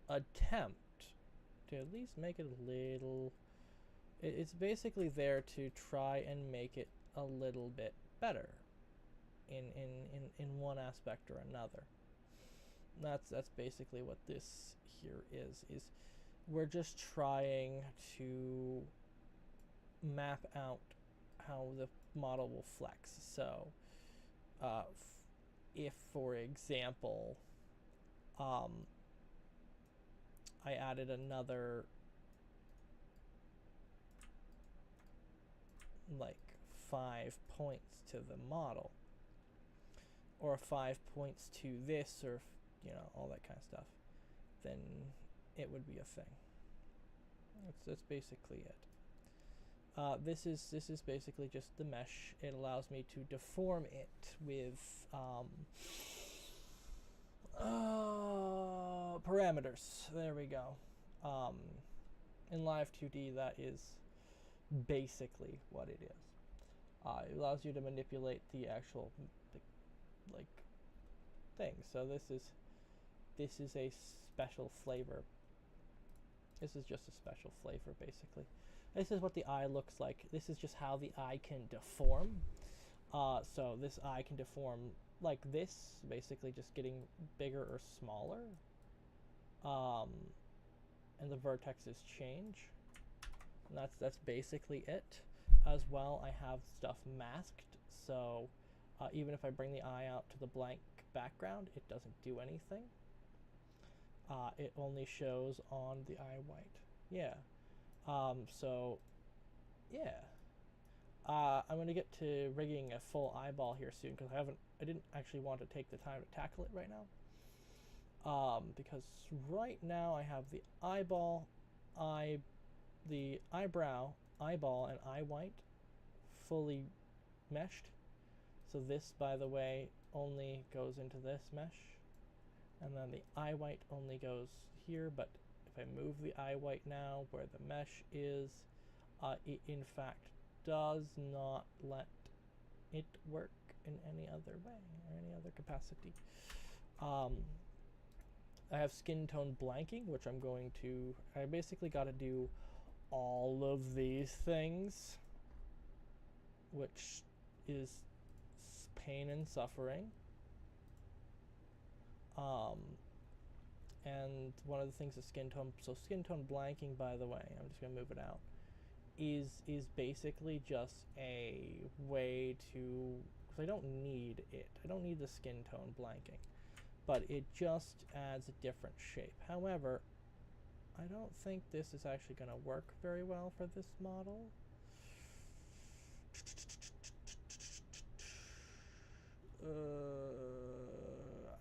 attempt to at least make it a little. It's basically there to try and make it a little bit better in one aspect or another. That's basically what this here is we're just trying to map out how the model will flex. So if for example I added another like 5 points to the model, or 5 points to this, or you know, all that kind of stuff, then it would be a thing. That's basically it. This is basically just the mesh. It allows me to deform it with parameters. There we go. In Live2D, that is basically what it is. It allows you to manipulate the actual like thing. So this is a special flavor. This is just a special flavor, basically. This is what the eye looks like. This is just how the eye can deform. So this eye can deform like this, basically just getting bigger or smaller. And the vertexes change. And that's basically it. As well, I have stuff masked, so even if I bring the eye out to the blank background, it doesn't do anything. It only shows on the eye white. Yeah. So, yeah. I'm gonna get to rigging a full eyeball here soon because I didn't actually want to take the time to tackle it right now. Because right now I have the eyeball, the eyebrow, eyeball, and eye white fully meshed. So this, by the way, only goes into this mesh, and then the eye white only goes here. But if I move the eye white now where the mesh is, it in fact does not let it work in any other way or any other capacity. I have skin tone blanking, which I basically got to do all of these things, which is pain and suffering. And one of the things is skin tone. So skin tone blanking, by the way, I'm just gonna move it out, is basically just a way to, because I don't need it. I don't need the skin tone blanking, but it just adds a different shape. However, I don't think this is actually going to work very well for this model.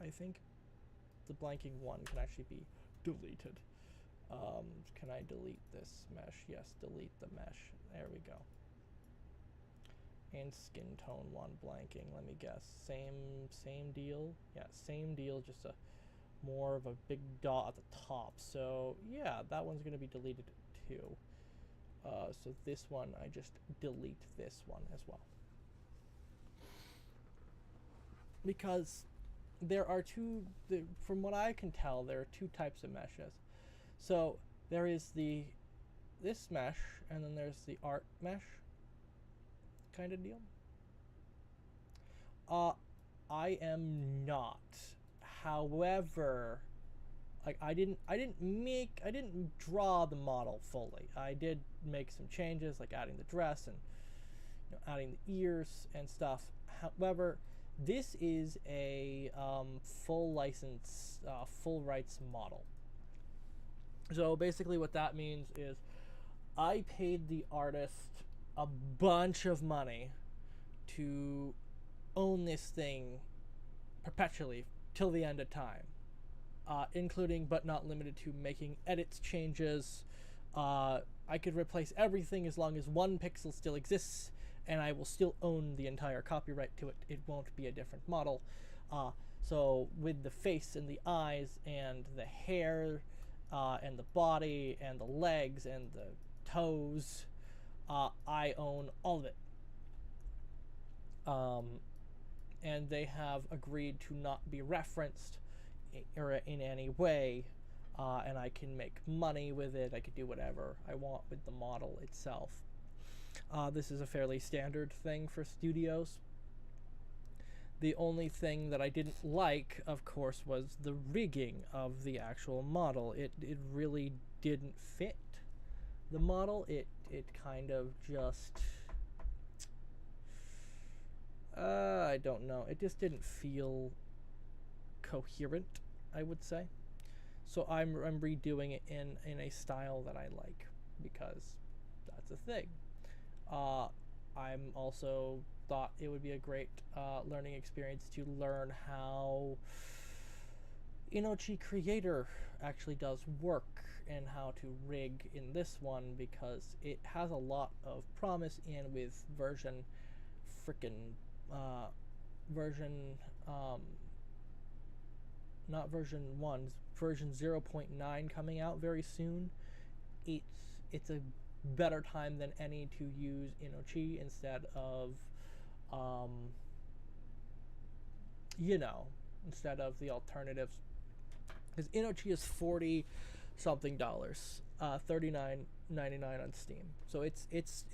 I think the blanking one can actually be deleted. Can I delete this mesh? Yes, delete the mesh. There we go. And skin tone one blanking. Let me guess. Same deal. Yeah, same deal. Just a more of a big dot at the top. So yeah, that one's going to be deleted too. So this one, I just delete this one as well. Because there are from what I can tell, there are two types of meshes. So there is this mesh, and then there's the art mesh kind of deal. I am not. However, like I didn't draw the model fully. I did make some changes, like adding the dress and adding the ears and stuff. However, this is a full license, full rights model. So basically what that means is I paid the artist a bunch of money to own this thing perpetually till the end of time, including but not limited to making edits, changes. I could replace everything as long as one pixel still exists, and I will still own the entire copyright to it. It won't be a different model. So with the face and the eyes and the hair and the body and the legs and the toes, I own all of it. And they have agreed to not be referenced in any way, and I can make money with it. I can do whatever I want with the model itself. This is a fairly standard thing for studios. The only thing that I didn't like, of course, was the rigging of the actual model. It really didn't fit the model. It kind of just... I don't know. It just didn't feel coherent, I would say. So I'm redoing it in a style that I like, because that's a thing. I'm also thought it would be a great learning experience to learn how Inochi Creator actually does work and how to rig in this one, because it has a lot of promise, and with version 0.9 coming out very soon, it's a better time than any to use Inochi instead of instead of the alternatives, because Inochi is $40 something, $39.99 on Steam. So it's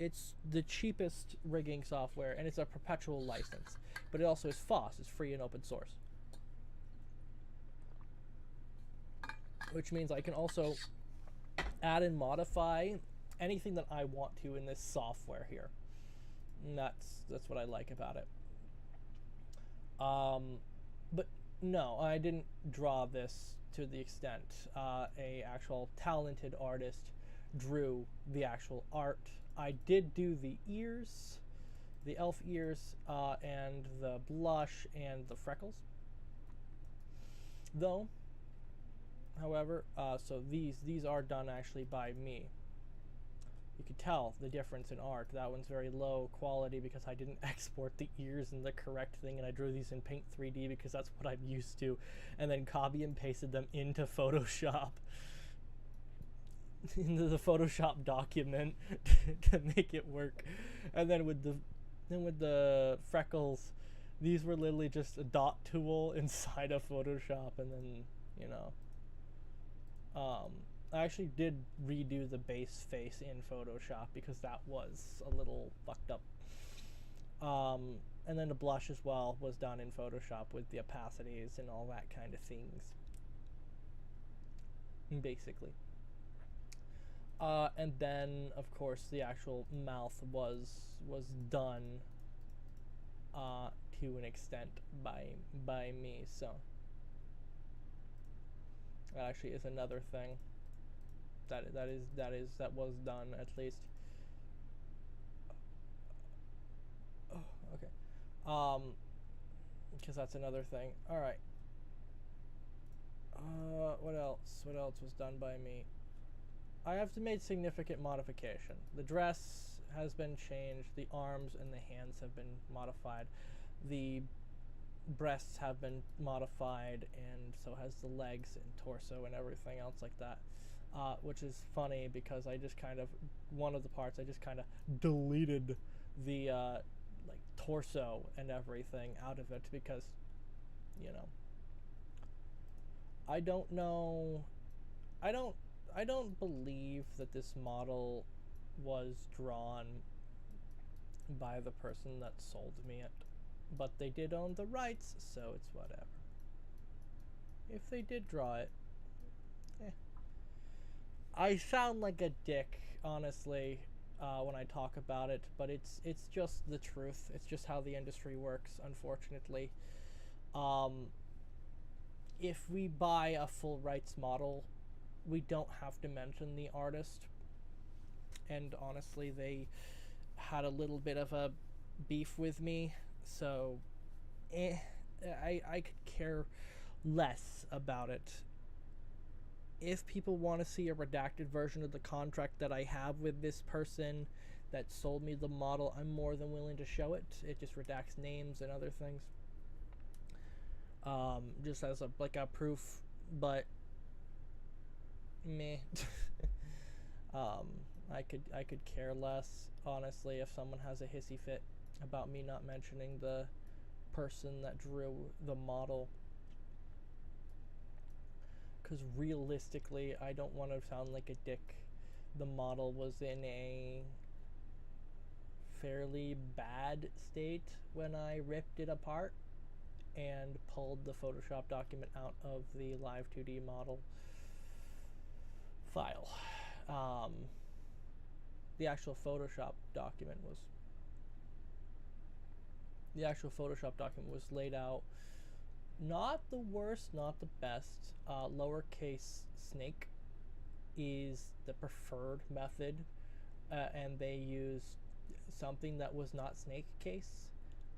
the cheapest rigging software, and it's a perpetual license. but it also is FOSS, it's free and open source. Which means I can also add and modify anything that I want to in this software here. And that's what I like about it. But no, I didn't draw this to the extent. A actual talented artist drew the actual art. I did do the ears, the elf ears, and the blush and the freckles. Though, however, so these are done actually by me. You could tell the difference in art. That one's very low quality because I didn't export the ears in the correct thing, and I drew these in Paint 3D because that's what I'm used to, and then copy and pasted them into Photoshop, into the Photoshop document to make it work. And then with the freckles, these were literally just a dot tool inside of Photoshop, and then, you know, I actually did redo the base face in Photoshop because that was a little fucked up. And then the blush as well was done in Photoshop with the opacities and all that kind of things, basically. And then, of course, the actual mouth was done to an extent by me. So that actually is another thing that was done, at least. Oh, okay. Because that's another thing. All right. What else? What else was done by me? I have made significant modification. The dress has been changed. The arms and the hands have been modified. The breasts have been modified, and so has the legs and torso and everything else like that. Which is funny because I just kind of, one of the parts I just kind of deleted the like torso and everything out of it because, you know, I don't know, I don't believe that this model was drawn by the person that sold me it, but they did own the rights, so it's whatever. If they did draw it, I sound like a dick, honestly, when I talk about it, but it's just the truth. It's just how the industry works, unfortunately. If we buy a full rights model, we don't have to mention the artist. And honestly, they had a little bit of a beef with me, so I could care less about it. If people want to see a redacted version of the contract that I have with this person that sold me the model, I'm more than willing to show it. It just redacts names and other things, just as a proof. But meh. I could care less, honestly, if someone has a hissy fit about me not mentioning the person that drew the model. Because realistically, I don't want to sound like a dick. The model was in a fairly bad state when I ripped it apart and pulled the Photoshop document out of the Live2D model file. The actual Photoshop document was laid out. Not the worst, not the best. Lowercase snake is the preferred method, and they used something that was not snake case,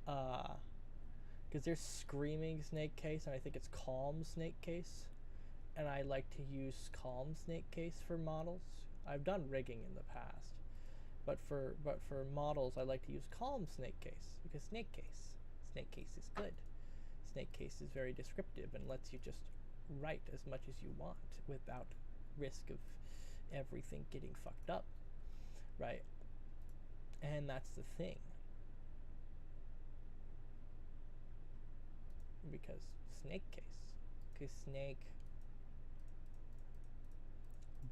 because there's screaming snake case, and I think it's calm snake case, and I like to use calm snake case for models. I've done rigging in the past, but for models, I like to use calm snake case because snake case is good. Snake case is very descriptive and lets you just write as much as you want without risk of everything getting fucked up, right? And that's the thing, because snake case, because snake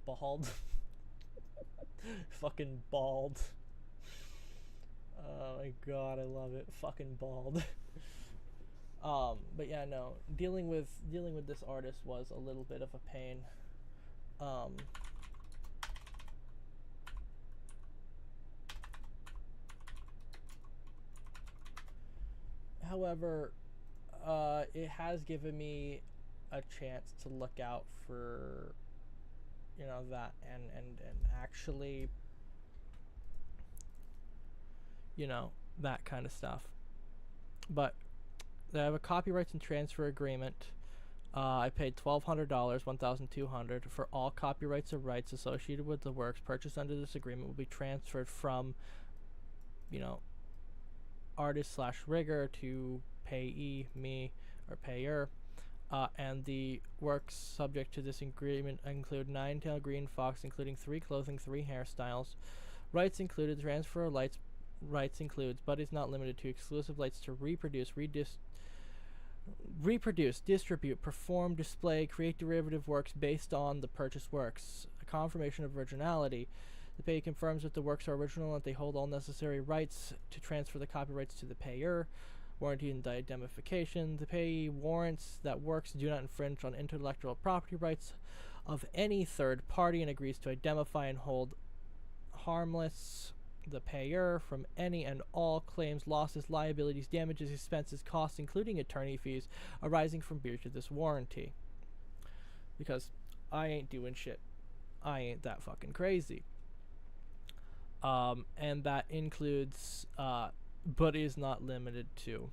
bald fucking bald. Oh my god, I love it. Fucking bald. But yeah, no, dealing with this artist was a little bit of a pain. Um, However, it has given me a chance to look out for, that, and actually, that kind of stuff. But they have a copyrights and transfer agreement. I paid $1,200, $1,200 for all copyrights or rights associated with the works purchased under this agreement will be transferred from, artist slash rigger to payee, me, or payer. And the works subject to this agreement include Nine-Tailed Green Fox, including 3 clothing, 3 hairstyles. Rights included, transfer of rights includes, but is not limited to, exclusive rights to reproduce, distribute, perform, display, create derivative works based on the purchased works. A confirmation of originality. The payee confirms that the works are original and that they hold all necessary rights to transfer the copyrights to the payer. Warranty and indemnification. The payee warrants that works do not infringe on intellectual property rights of any third party and agrees to indemnify and hold harmless the payer from any and all claims, losses, liabilities, damages, expenses, costs, including attorney fees, arising from breach of this warranty. Because I ain't doing shit. I ain't that fucking crazy. And that includes, but is not limited to,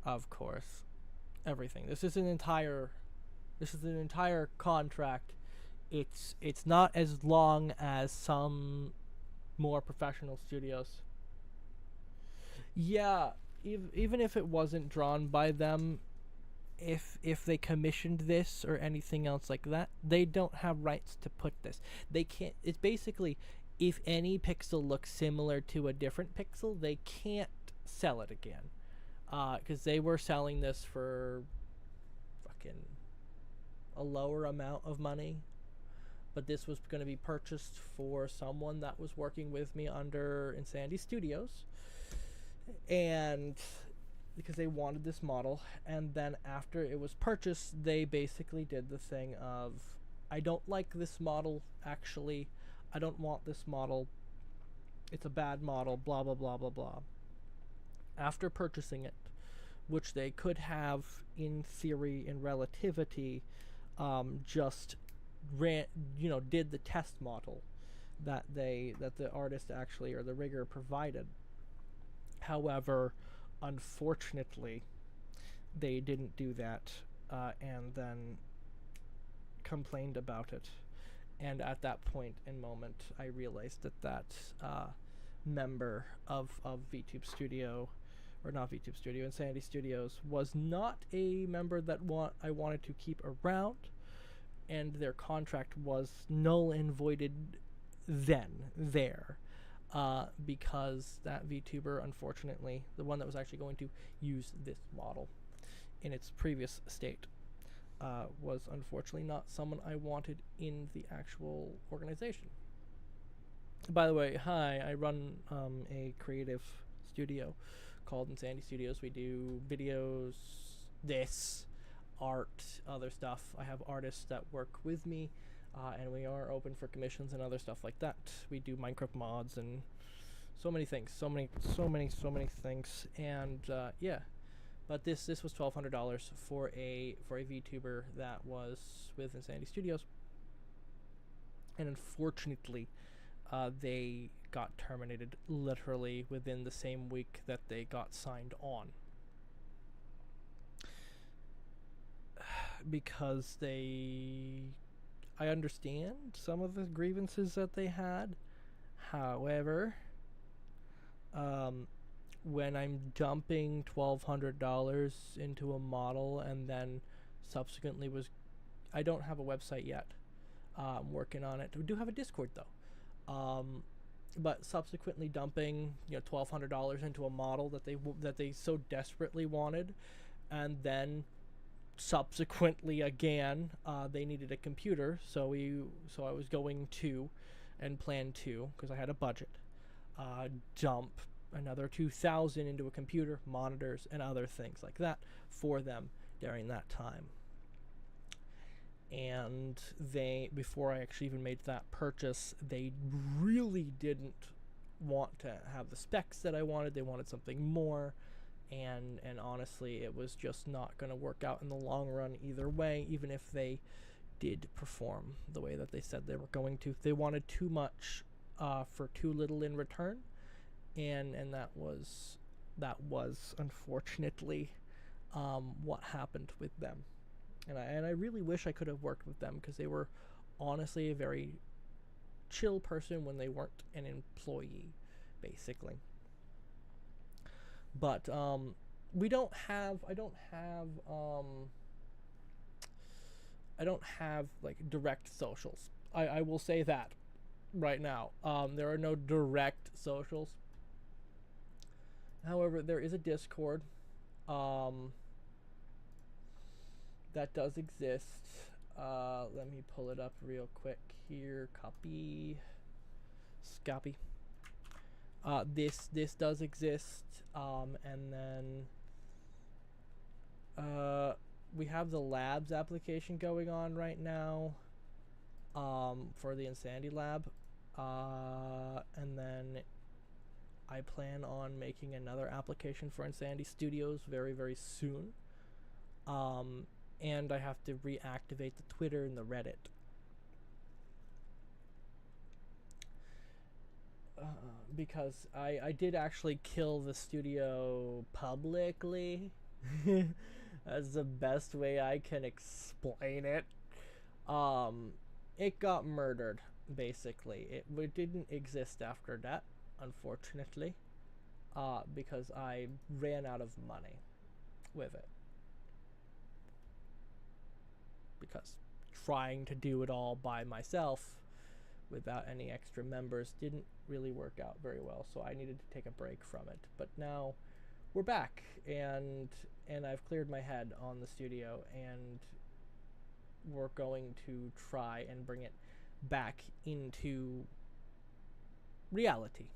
of course, everything. This is an entire contract. It's not as long as some more professional studios. Yeah, even if it wasn't drawn by them, if they commissioned this or anything else like that, they don't have rights to put this. They can't. It's basically, if any pixel looks similar to a different pixel, they can't sell it again. Because they were selling this for fucking a lower amount of money. But this was going to be purchased for someone that was working with me under Insanity Studios. And because they wanted this model. And then after it was purchased, they basically did the thing of, I don't like this model, actually. I don't want this model. It's a bad model, blah, blah, blah, blah, blah. After purchasing it, which they could have, in theory, in relativity, just did the test model that the artist actually, or the rigger, provided. However, unfortunately, they didn't do that, and then complained about it. And at that point and moment, I realized that member of Vtube Studio, or not Vtube Studio, Insanity Studios, was not a member that I wanted to keep around. And their contract was null and voided because that VTuber, unfortunately, the one that was actually going to use this model in its previous state, was unfortunately not someone I wanted in the actual organization. By the way, hi, I run a creative studio called Insanity Studios. We do videos, art, other stuff. I have artists that work with me, and we are open for commissions and other stuff like that. We do Minecraft mods and so many things, so many things. And yeah, but this was $1,200 for a VTuber that was with Insanity Studios, and unfortunately, they got terminated literally within the same week that they got signed on. Because I understand some of the grievances that they had. However, when I'm dumping $1,200 into a model and then subsequently I don't have a website yet. I'm working on it. We do have a Discord though. But subsequently dumping $1,200 into a model that they so desperately wanted, and then subsequently again they needed a computer, so I was going to, and planned to, because I had a budget, dump another 2,000 into a computer, monitors, and other things like that for them during that time. And they, before I actually even made that purchase, they really didn't want to have the specs that I wanted. They wanted something more, and honestly, it was just not going to work out in the long run either way, even if they did perform the way that they said they were going to. They wanted too much for too little in return, and that was unfortunately what happened with them. And I really wish I could have worked with them, because they were honestly a very chill person when they weren't an employee, basically. But I don't have like direct socials. I will say that right now. There are no direct socials. However, there is a Discord that does exist. Let me pull it up real quick here. Copy. This does exist. And then we have the labs application going on right now for the Insanity Lab. And then I plan on making another application for Insanity Studios very, very soon. And I have to reactivate the Twitter and the Reddit. Because I did actually kill the studio publicly. That's the best way I can explain it. It got murdered, basically. It didn't exist after that, unfortunately. Because I ran out of money with it. Because trying to do it all by myself without any extra members didn't really work out very well, so I needed to take a break from it. But now we're back, and I've cleared my head on the studio, and we're going to try and bring it back into reality,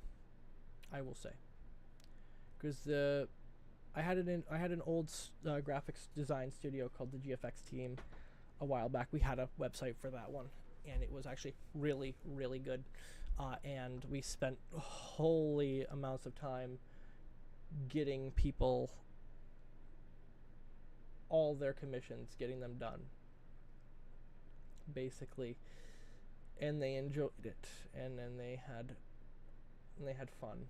I will say. Because I had an old graphics design studio called the GFX Team a while back. We had a website for that one, and it was actually really, really good. And we spent holy amounts of time getting people all their commissions, getting them done, basically. And they enjoyed it, and then they had fun.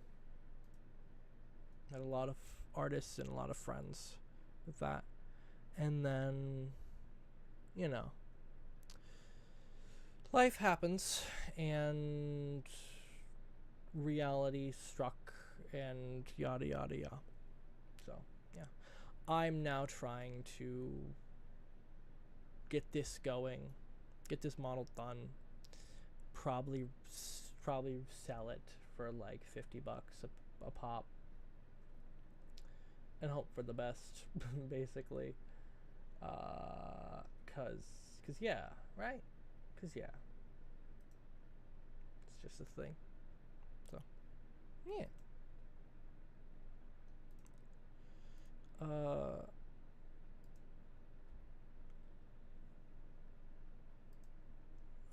Had a lot of artists and a lot of friends with that. And then, you know, life happens, and reality struck, and yada yada yada. So yeah, I'm now trying to get this going, get this model done, probably sell it for like $50 a pop, and hope for the best, basically. Cause yeah, right? Cause yeah, it's just a thing. So yeah.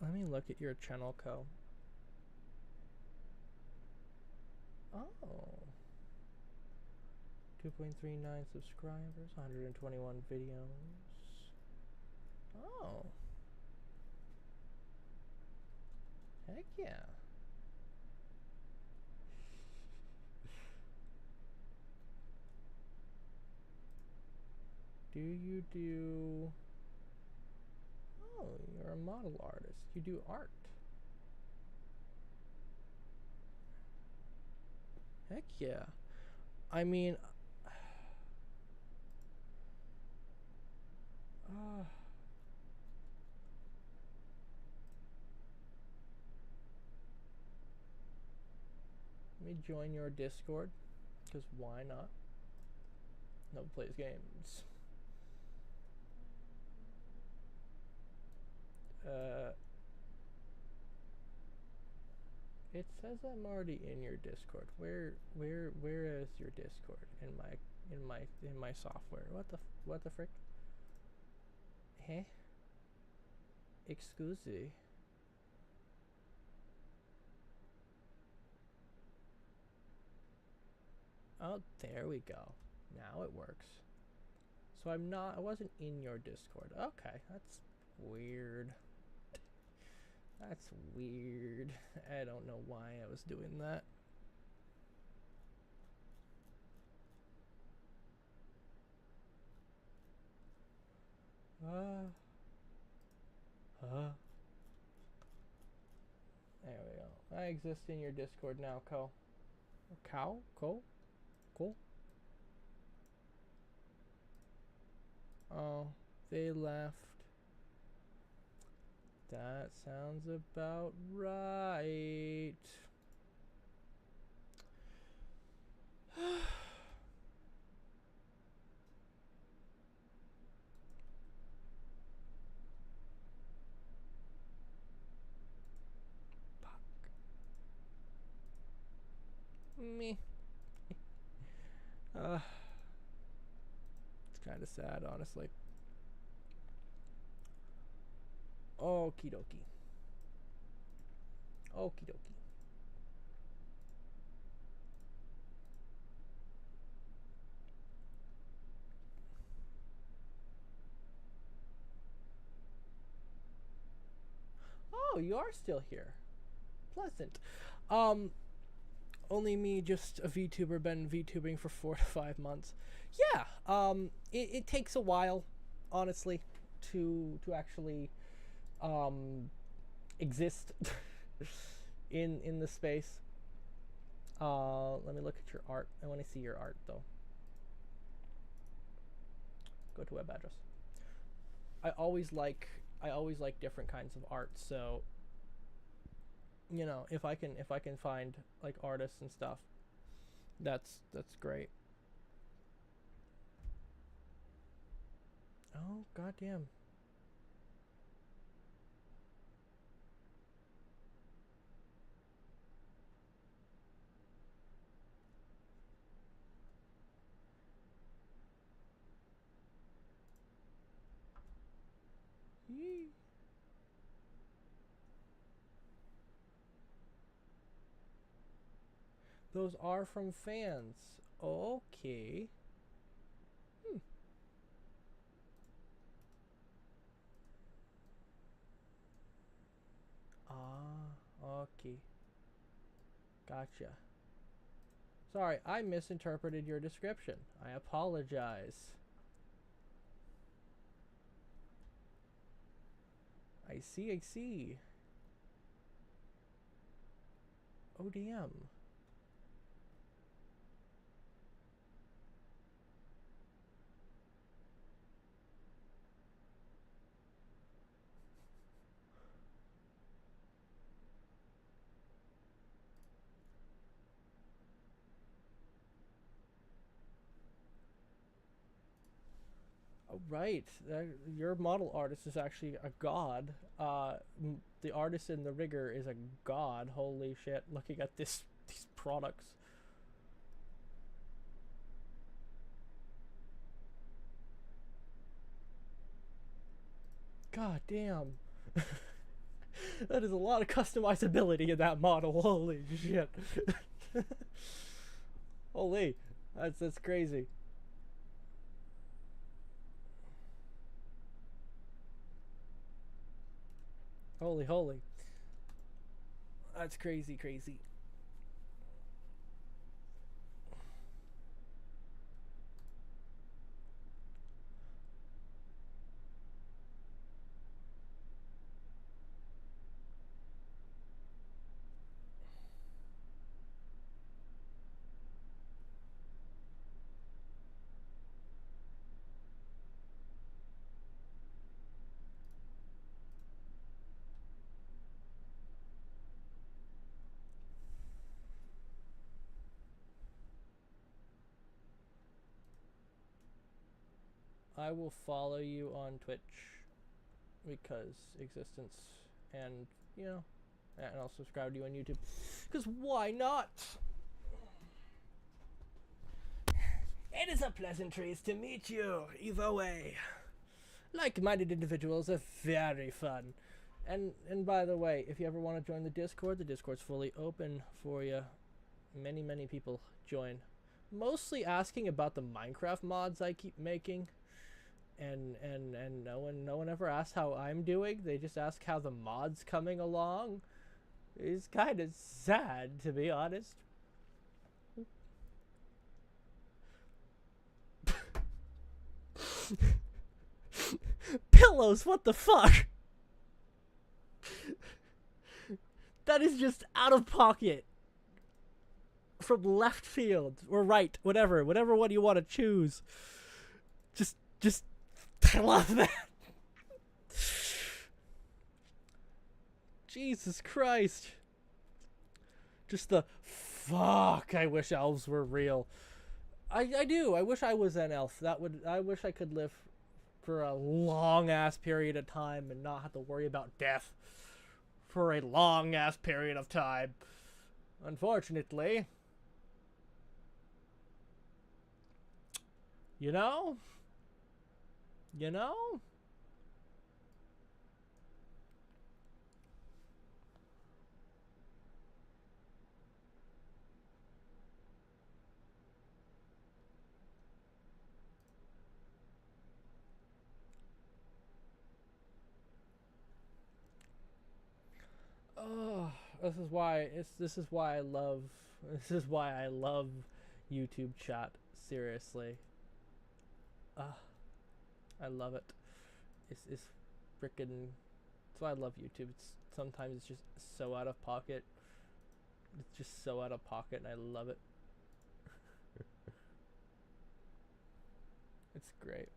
Let me look at your channel, Co. Oh. 2.39 subscribers, 121 videos. Oh. Heck yeah. Do you do... Oh, you're a model artist. You do art. Heck yeah. I mean... Let me join your Discord, because why not? No one plays games. It says I'm already in your Discord. Where is your Discord in my software? What the frick? Hey? Excuse me. Oh, there we go. Now it works. So I wasn't in your Discord. Okay, that's weird. That's weird. I don't know why I was doing that. There we go. I exist in your Discord now, Co. Cow? Cool? Oh, they left. That sounds about right. Me. It's kind of sad, honestly. Okie dokie. Okie dokie. Oh, you are still here. Pleasant. Only me, just a VTuber, been VTubing for 4 to 5 months. Yeah, it takes a while, honestly, to actually exist in the space. Let me look at your art. I want to see your art though. Go to web address. I always like different kinds of art, so you know, if I can find like artists and stuff, that's great. Oh, goddamn. Yee. Those are from fans. Okay. Ah, okay. Gotcha. Sorry, I misinterpreted your description. I apologize. I see. Oh, damn. Right, your model artist is actually a god. The artist in the rigger is a god. Holy shit! Looking at these products. God damn. That is a lot of customizability in that model. Holy shit. Holy, that's crazy. Holy. That's crazy. I will follow you on Twitch because existence and, you know, And I'll subscribe to you on YouTube. Because why not? It is a pleasantries to meet you, either way. Like-minded individuals are very fun. And by the way, if you ever want to join the Discord's fully open for you. Many people join. Mostly asking about the Minecraft mods I keep making. And no one ever asks how I'm doing. They just ask how the mod's coming along. It's kind of sad, to be honest. Pillows, what the fuck? That is just out of pocket. From left field or right, whatever one you want to choose. Just I love that. Jesus Christ. Just the fuck. I wish elves were real. I do. I wish I was an elf. I wish I could live for a long ass period of time and not have to worry about death for a long ass period of time. Unfortunately, you know? Oh, this is why I love YouTube chat. Seriously. I love it. It's freaking. That's why I love YouTube. Sometimes it's just so out of pocket. It's just so out of pocket, and I love it. It's great.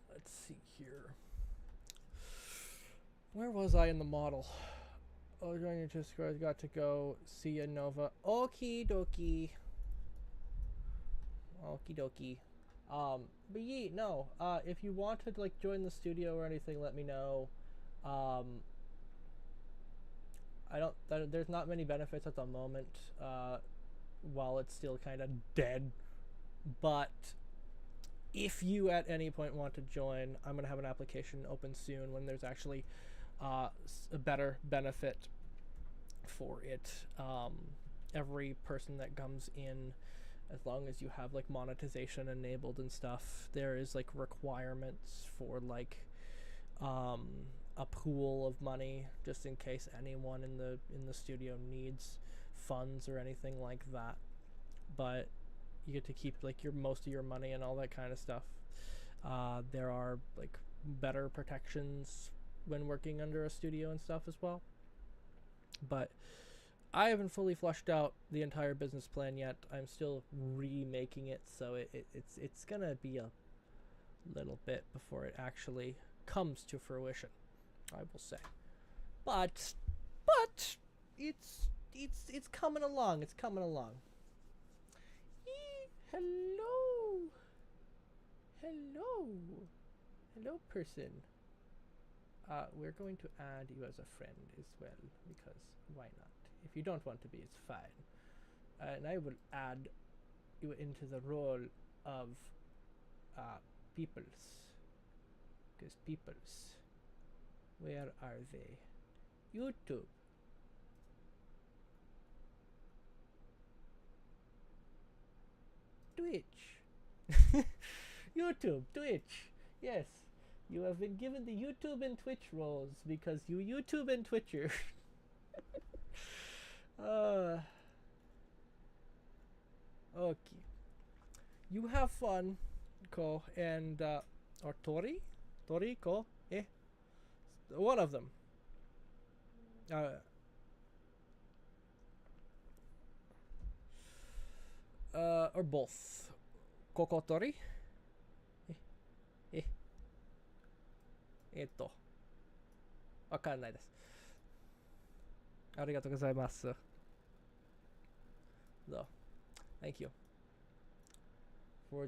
Let's see here. Where was I in the model? Oh, join your Discord. Got to go. See ya, Nova. Okie dokie. Okie dokie. But yeah, no. If you want to like join the studio or anything, let me know. There's not many benefits at the moment. While it's still kind of dead. But if you at any point want to join, I'm gonna have an application open soon when there's actually a better benefit for it. Every person that comes in, as long as you have like monetization enabled and stuff, there is like requirements for like a pool of money just in case anyone in the studio needs funds or anything like that. But you get to keep like most of your money and all that kind of stuff. There are like better protections when working under a studio and stuff as well. But I haven't fully fleshed out the entire business plan yet. I'm still remaking it, so it's gonna be a little bit before it actually comes to fruition, I will say. But it's coming along. It's coming along. Hello person. We're going to add you as a friend as well, because why not? If you don't want to be, it's fine. And I will add you into the role of peoples. Because peoples, where are they? YouTube. Twitch. YouTube, Twitch. Yes, you have been given the YouTube and Twitch roles because you YouTube and Twitcher. Okay. You have fun, Ko, and or Tori, Ko, one of them. Or both. Kokotori? わかんないです。ありがとうございます。So, thank you for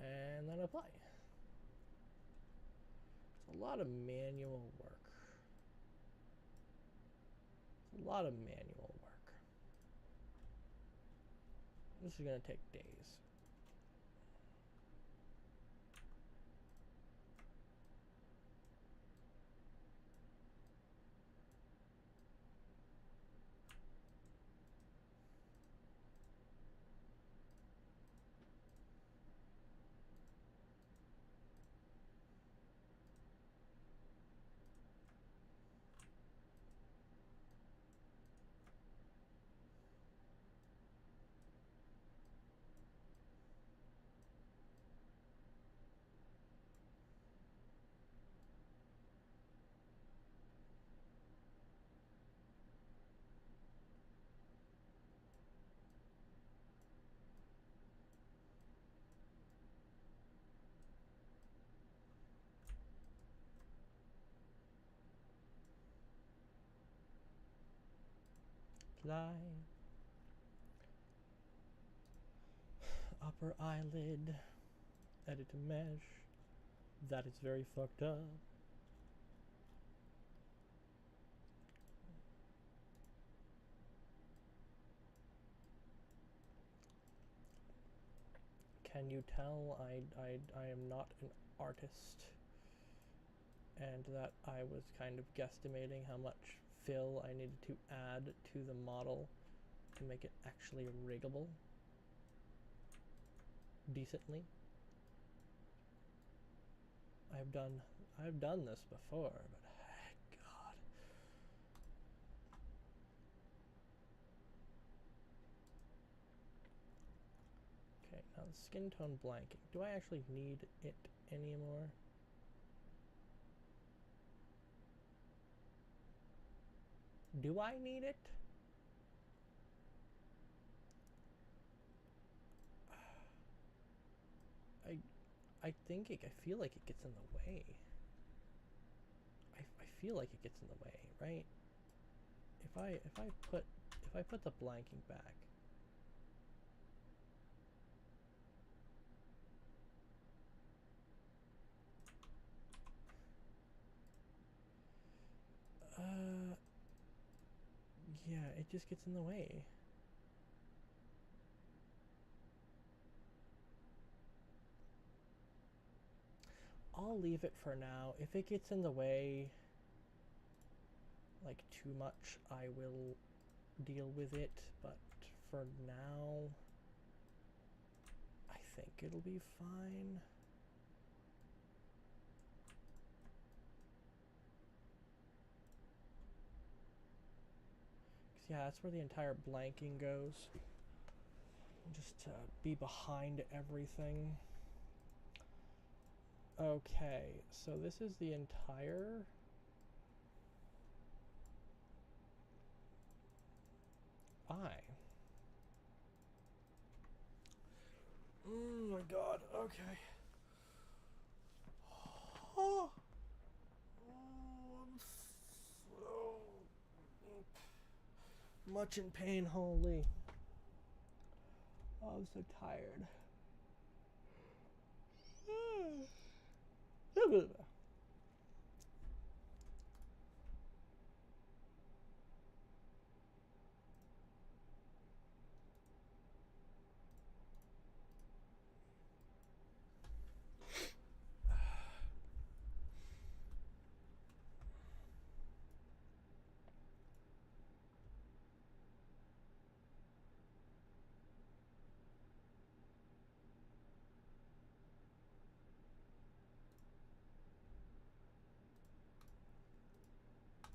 and then apply. It's a lot of manual work. It's a lot of manual work. This is going to take days. Apply. Upper eyelid. Edit to mesh. That is very fucked up. Can you tell I am not an artist, and that I was kind of guesstimating how much fill I needed to add to the model to make it actually riggable decently? I've done this before, but God. Okay, now the skin tone blanking. Do I actually need it anymore? Do I need it? I think I feel like it gets in the way. I feel like it gets in the way, right? If I put the blanking back. Yeah, it just gets in the way. I'll leave it for now. If it gets in the way, like too much, I will deal with it. But for now, I think it'll be fine. Yeah, that's where the entire blanking goes. Just to be behind everything. Okay, so this is the entire eye. Oh my god, okay. Oh, I'm so much in pain, holy. Oh, I'm so tired.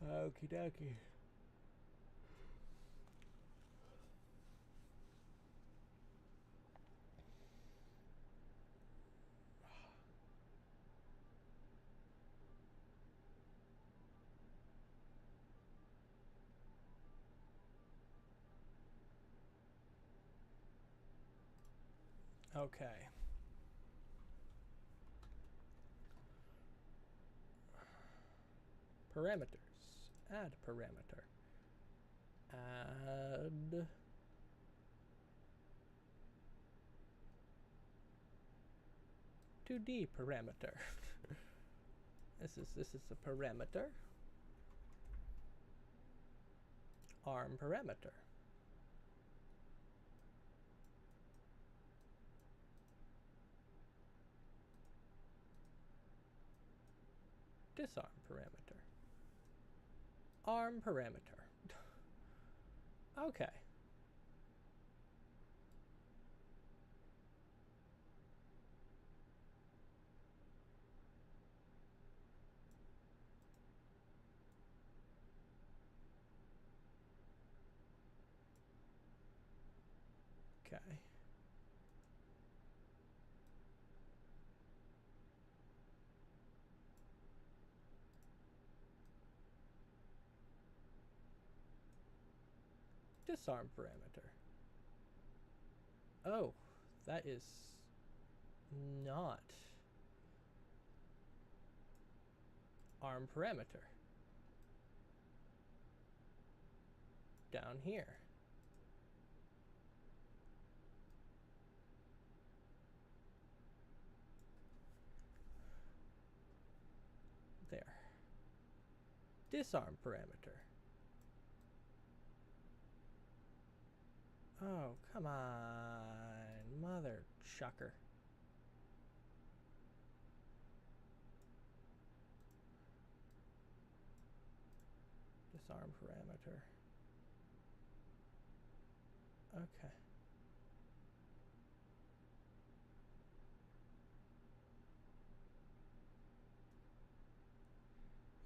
Okie dokie. Okay. Parameters. Add parameter. Add 2D parameter. This is a parameter. Arm parameter. Disarm parameter. Arm parameter. Okay. Okay. Disarm parameter. Oh, that is not arm parameter. Down here. There. Disarm parameter. Oh, come on, mother chucker. Disarm parameter. Okay.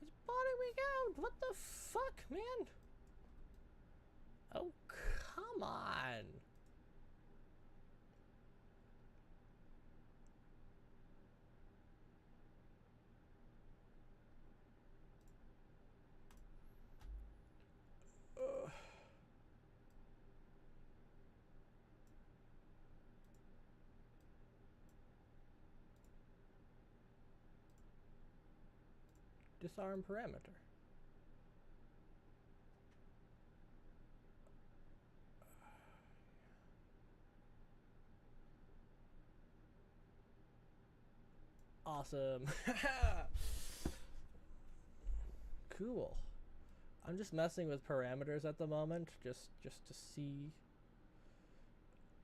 He's bottoming out. What the fuck, man? Oh, come on. Ugh. Disarm parameter. Awesome. Cool. I'm just messing with parameters at the moment, just to see.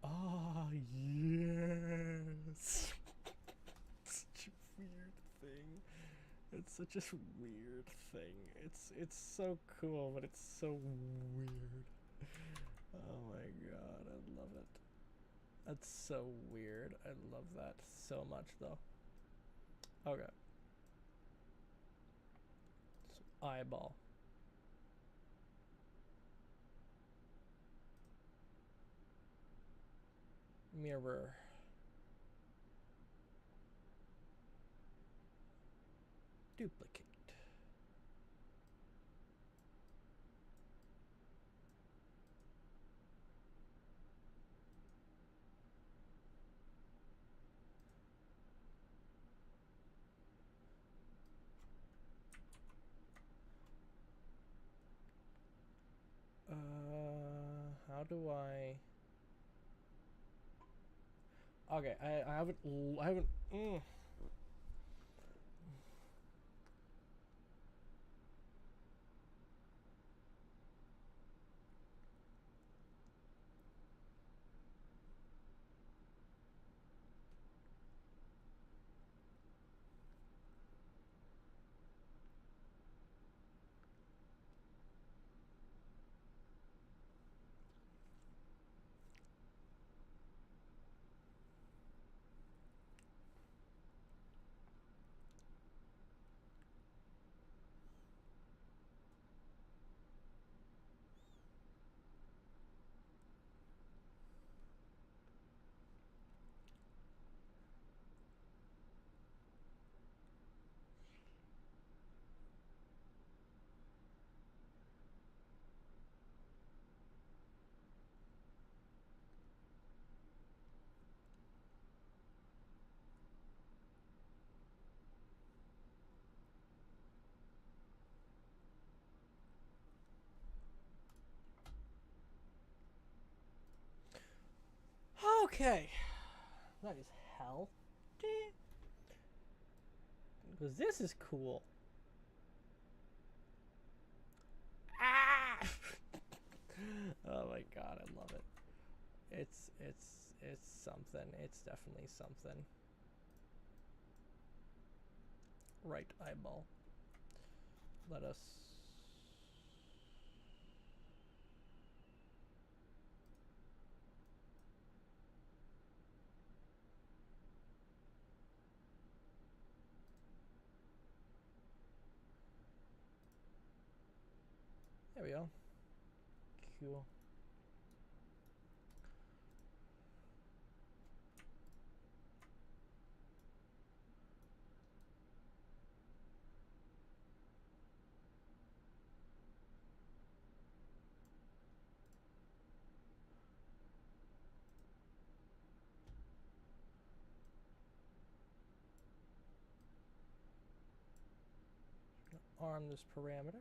Oh, yes. Such a weird thing. It's such a weird thing. It's so cool, but it's so weird. Oh my god, I love it. That's so weird. I love that so much, though. Okay. So, eyeball. Mirror. Duplicate. How do I? Okay, I haven't. Okay, that is hell. Because this is cool. Ah! Oh my god, I love it. It's something. It's definitely something. Right eyeball. Let us. There we go. Cool. Arm this parameter.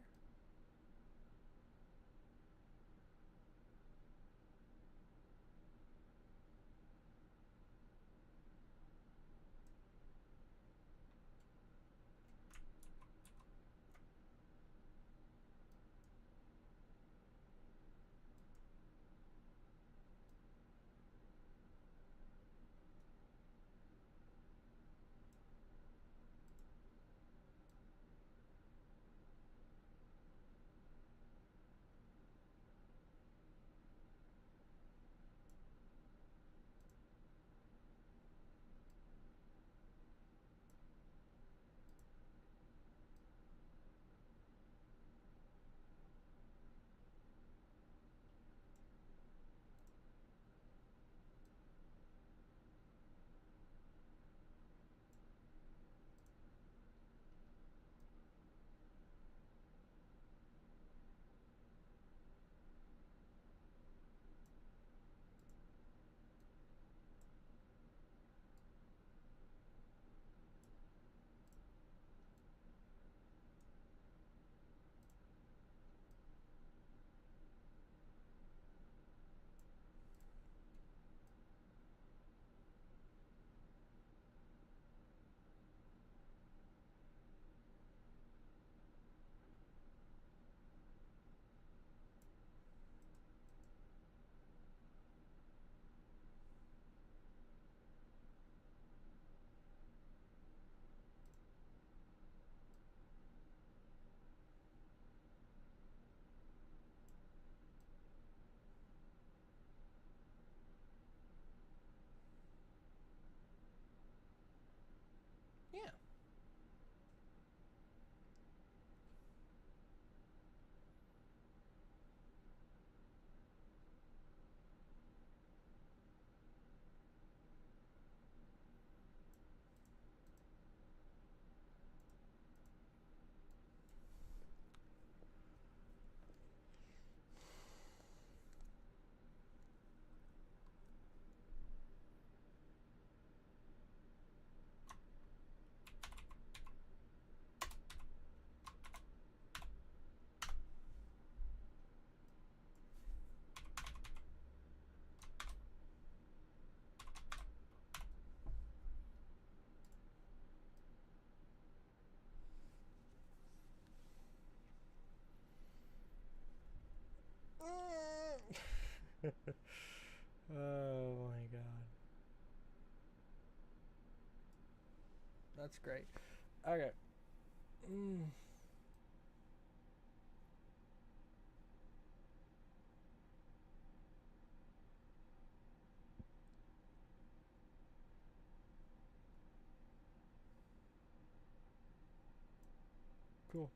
Yeah. Oh my god. That's great. Okay. Cool.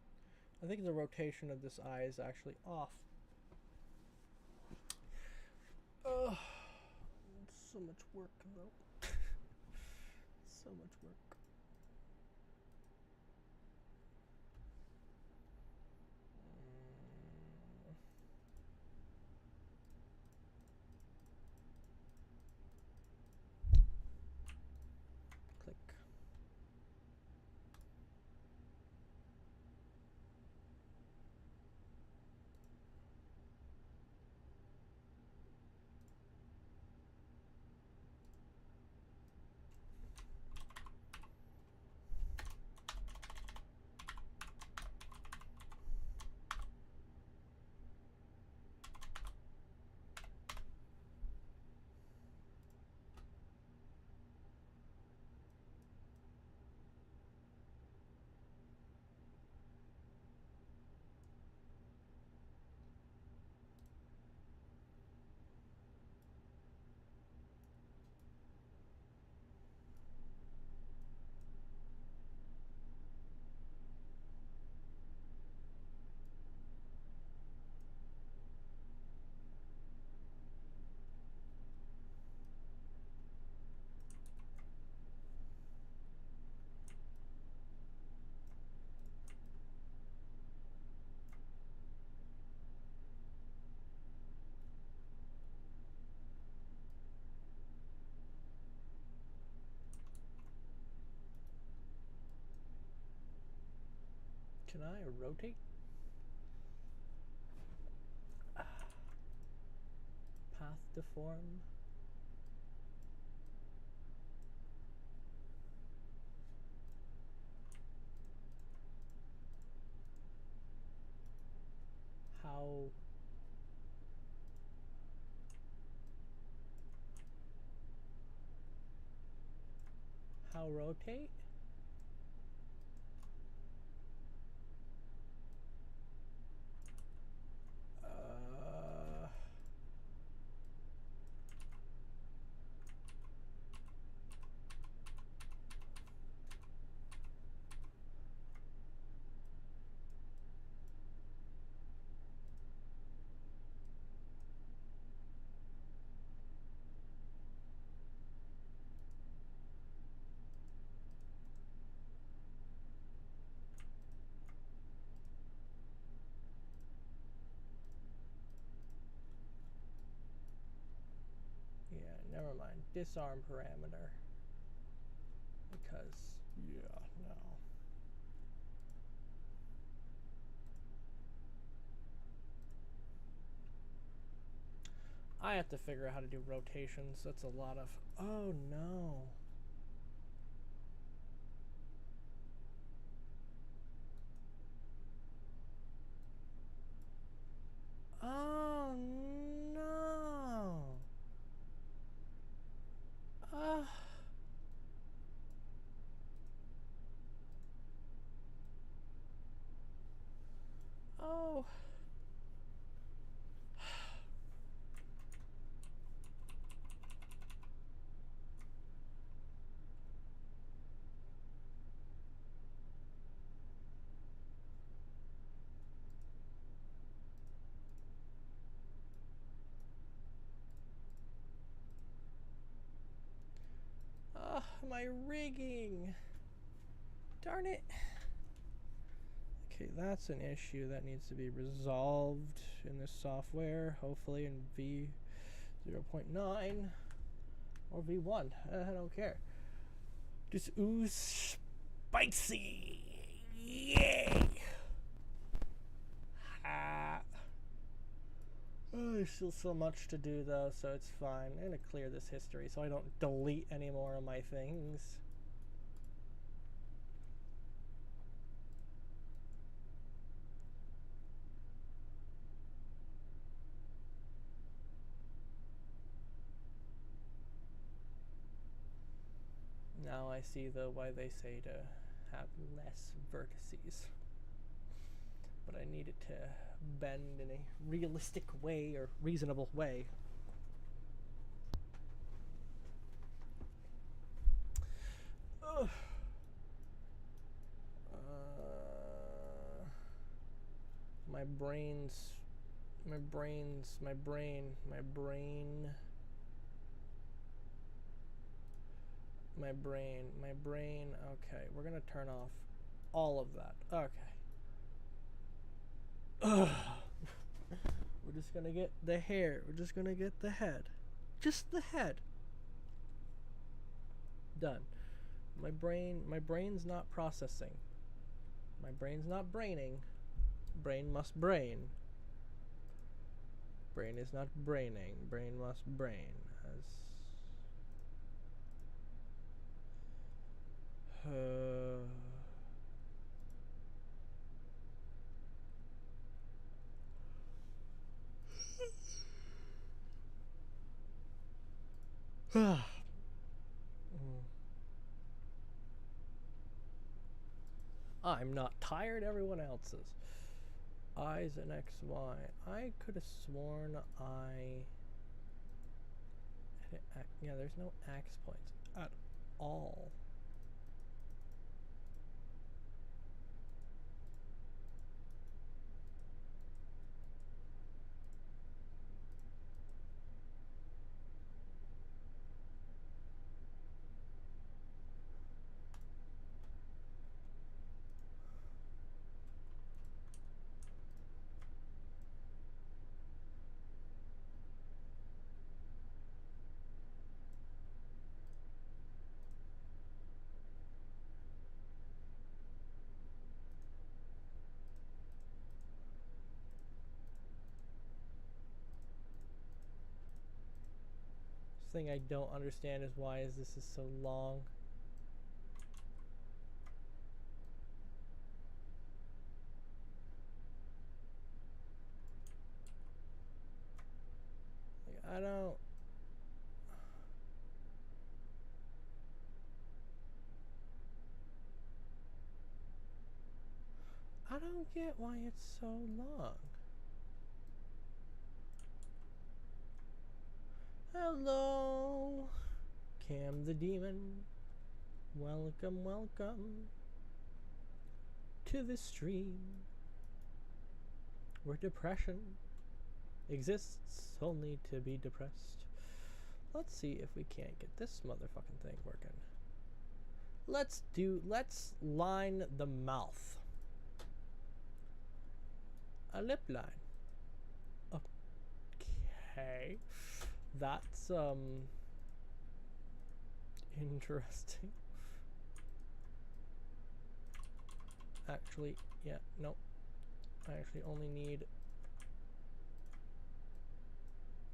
I think the rotation of this eye is actually off. Oh, so much work though. So much work. Click. Can I rotate? Path deform. How rotate? Never mind. Disarm parameter. Because, yeah, no. I have to figure out how to do rotations. That's a lot of... Oh, no. Oh, no. Oh. My rigging. Darn it. Okay, that's an issue that needs to be resolved in this software, hopefully in V0.9 or V1. I don't care. Just ooze spicy. Yay! Oh, there's still so much to do though, so it's fine. I'm gonna clear this history so I don't delete any more of my things. Now I see why they say to have less vertices. But I need it to bend in a realistic way or reasonable way. Ugh. My brain. Okay, we're gonna turn off all of that. Okay. Ugh. We're just gonna get the hair. We're just gonna get the head. Just the head. Done. My brain's not processing. My brain's not braining. Brain must brain. Brain is not braining. Brain must brain. I'm not tired, everyone else is. I's and XY. I could have sworn yeah, there's no axe points at all. thing I don't understand is why this is so long. Like, I don't get why it's so long. Hello, Cam the Demon. Welcome, welcome to the stream where depression exists only to be depressed. Let's see if we can't get this motherfucking thing working. Let's line the mouth. A lip line. Okay. That's interesting. Actually, yeah, nope. I actually only need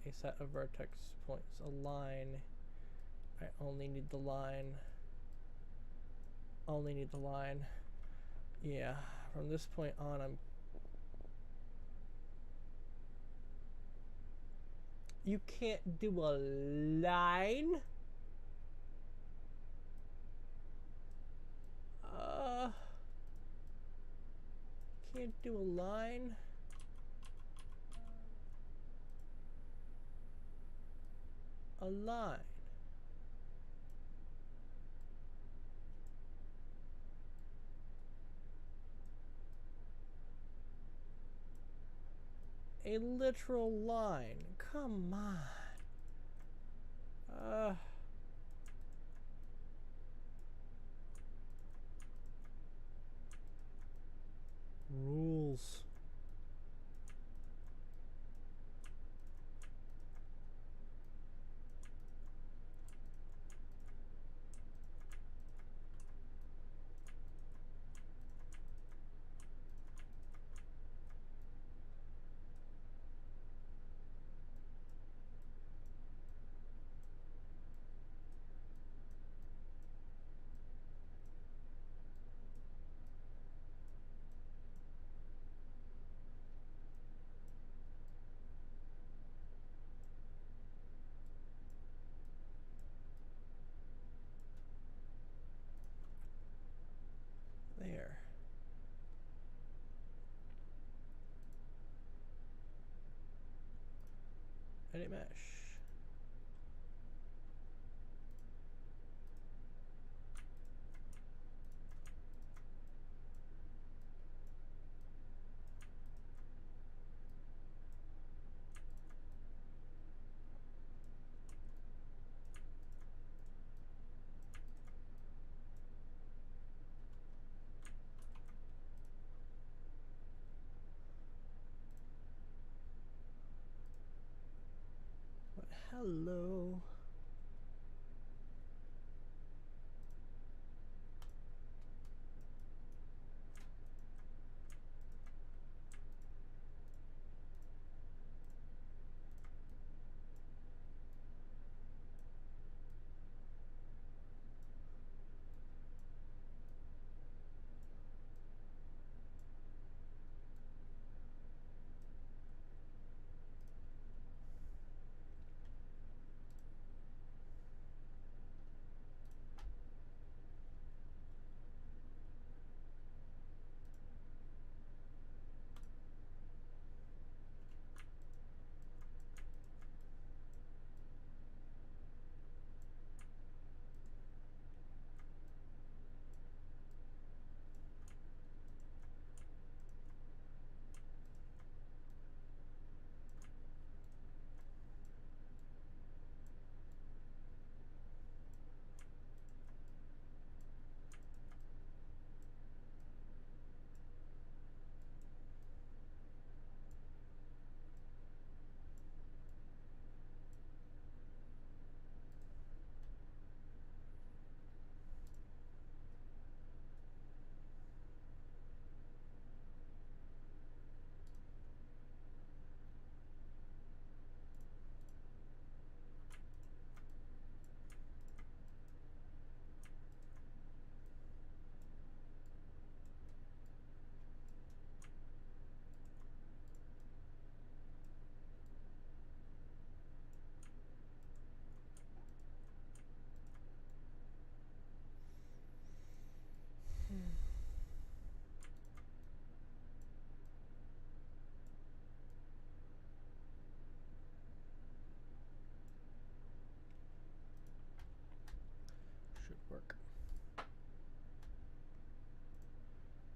a set of vertex points. A line. I only need the line. Only need the line. Yeah, from this point on, you can't do a line? Can't do a line? A line. A literal line. Come on. Rules. There. Edit mesh. But hello.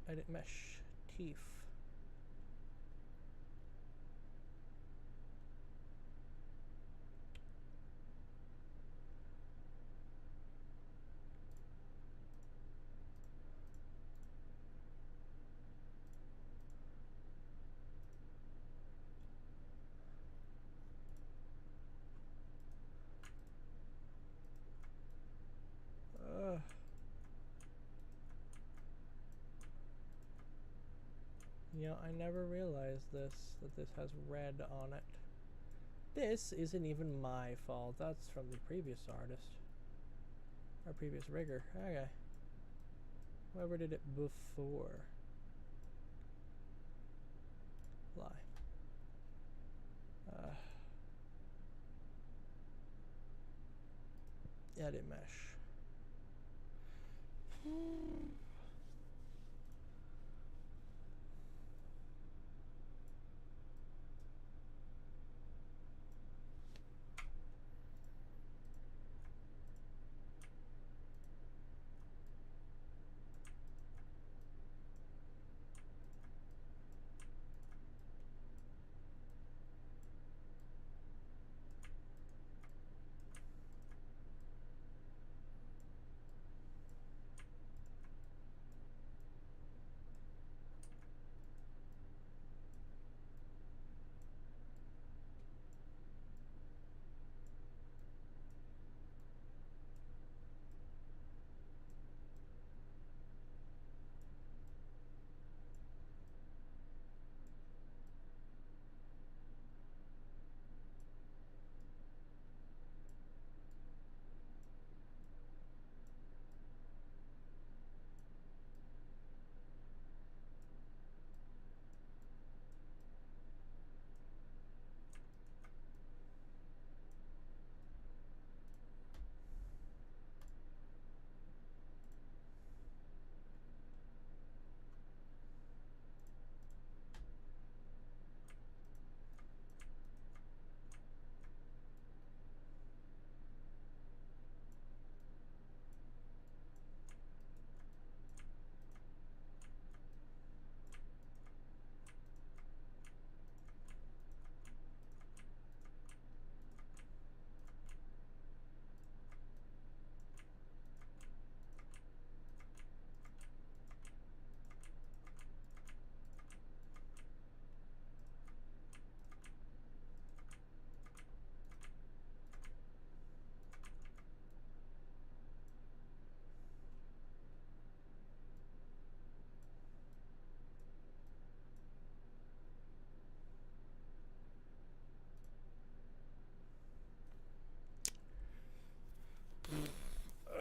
edit mesh, teeth. You know, I never realized that this has red on it. This isn't even my fault. That's from the previous artist. Our previous rigger. Okay. Whoever did it before. Lie. Edit mesh.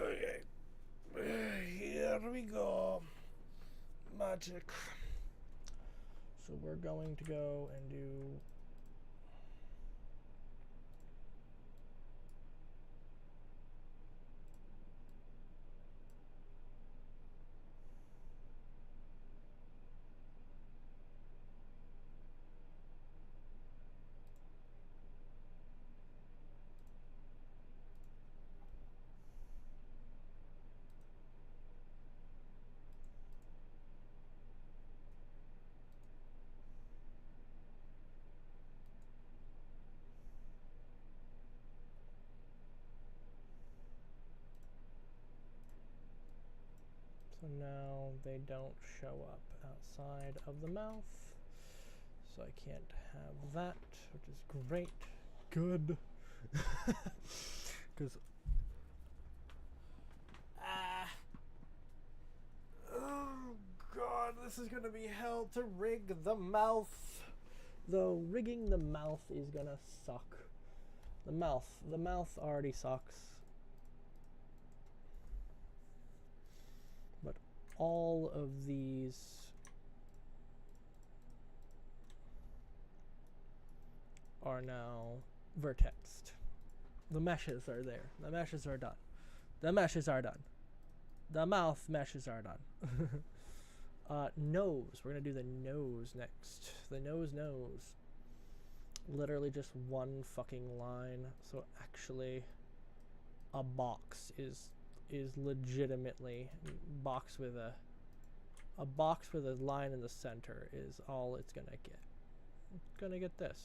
Okay. Here we go. Magic. So we're going to go and do so now they don't show up outside of the mouth. So I can't have that, which is great. Good. Because oh god, this is gonna be hell to rig the mouth. Though rigging the mouth is gonna suck. The mouth already sucks. But all of these are now vertexed. The meshes are there. The meshes are done. The meshes are done. The mouth meshes are done. Nose. We're gonna do the nose next. The nose. Literally just one fucking line. So actually, a box is legitimately box with a A box with a line in the center is all it's gonna get. It's gonna get this.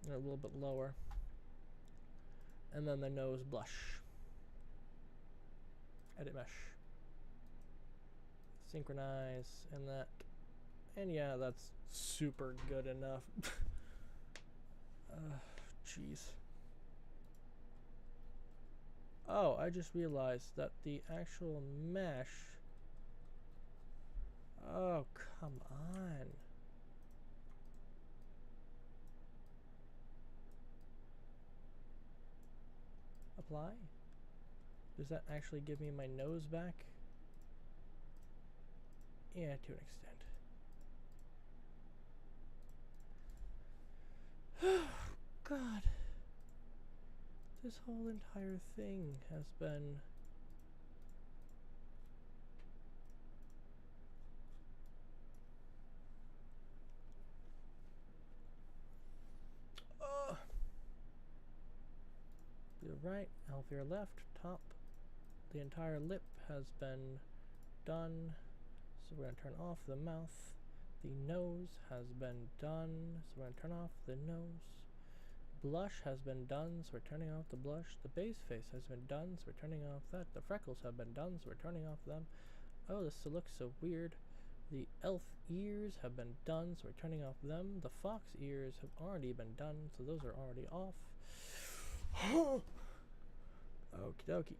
And a little bit lower. And then the nose blush. Edit mesh. Synchronize and that. And yeah, that's super good enough. Jeez. Oh, I just realized that the actual mesh. Oh, come on. Apply? Does that actually give me my nose back? Yeah, to an extent. Oh, God. This whole entire thing has been... The right, healthier left, top. The entire lip has been done. So we're going to turn off the mouth. The nose has been done. So we're going to turn off the nose. Blush has been done. So we're turning off the blush. The base face has been done. So we're turning off that. The freckles have been done. So we're turning off them. Oh, this looks so weird. The elf ears have been done. So we're turning off them. The fox ears have already been done. So those are already off. Okie dokie.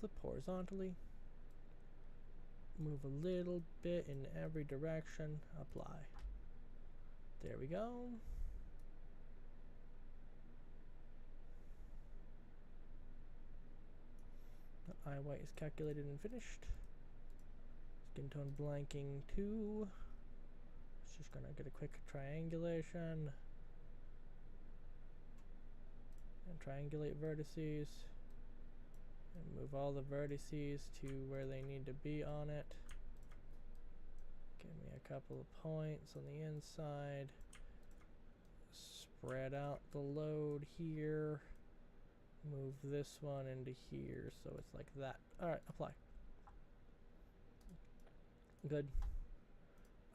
Flip horizontally. Move a little bit in every direction. Apply. There we go. The eye white is calculated and finished. Skin tone blanking 2. It's just gonna get a quick triangulation. And triangulate vertices. And move all the vertices to where they need to be on it. Give me a couple of points on the inside. Spread out the load here. Move this one into here so it's like that. Alright, apply. Good.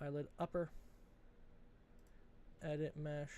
Eyelid upper. Edit mesh.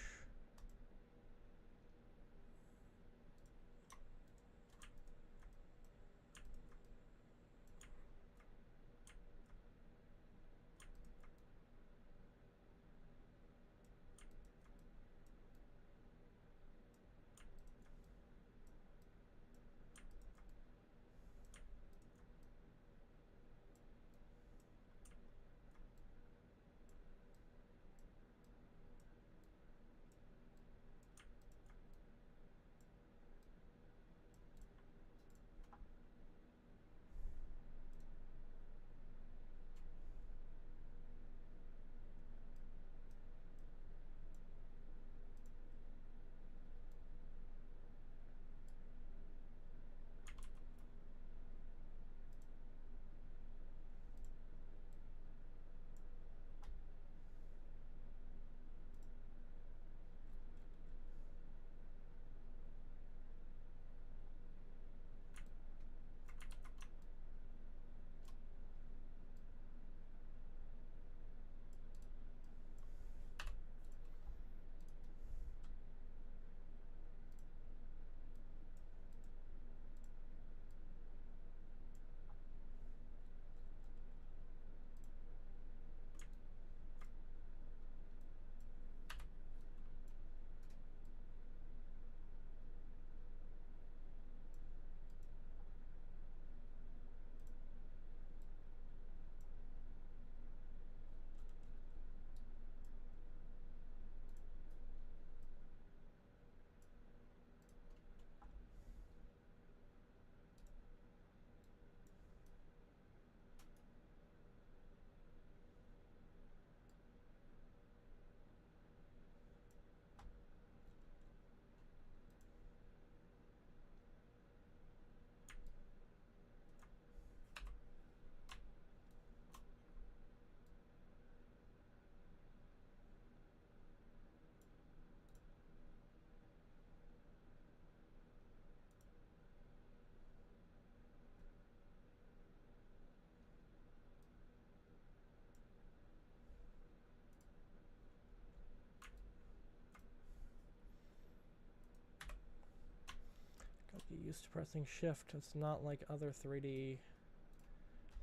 used to pressing shift. It's not like other 3D,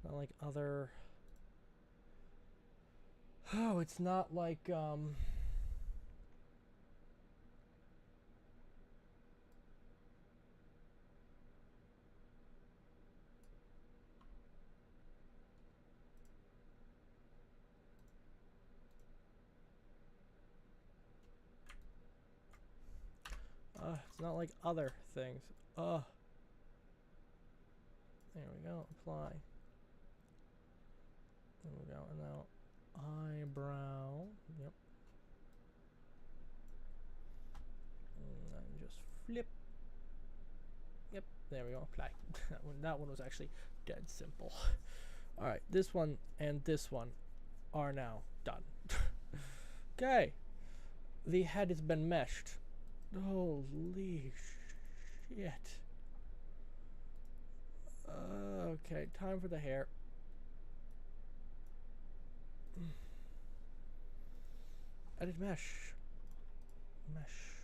not like other, oh, it's not like, it's not like other things. There we go. Apply. There we go. And now eyebrow. Yep. And then just flip. Yep. There we go. Apply. that one was actually dead simple. All right. This one and this one are now done. Okay. The head has been meshed. Holy shit. Okay, time for the hair. Edit mesh. Mesh.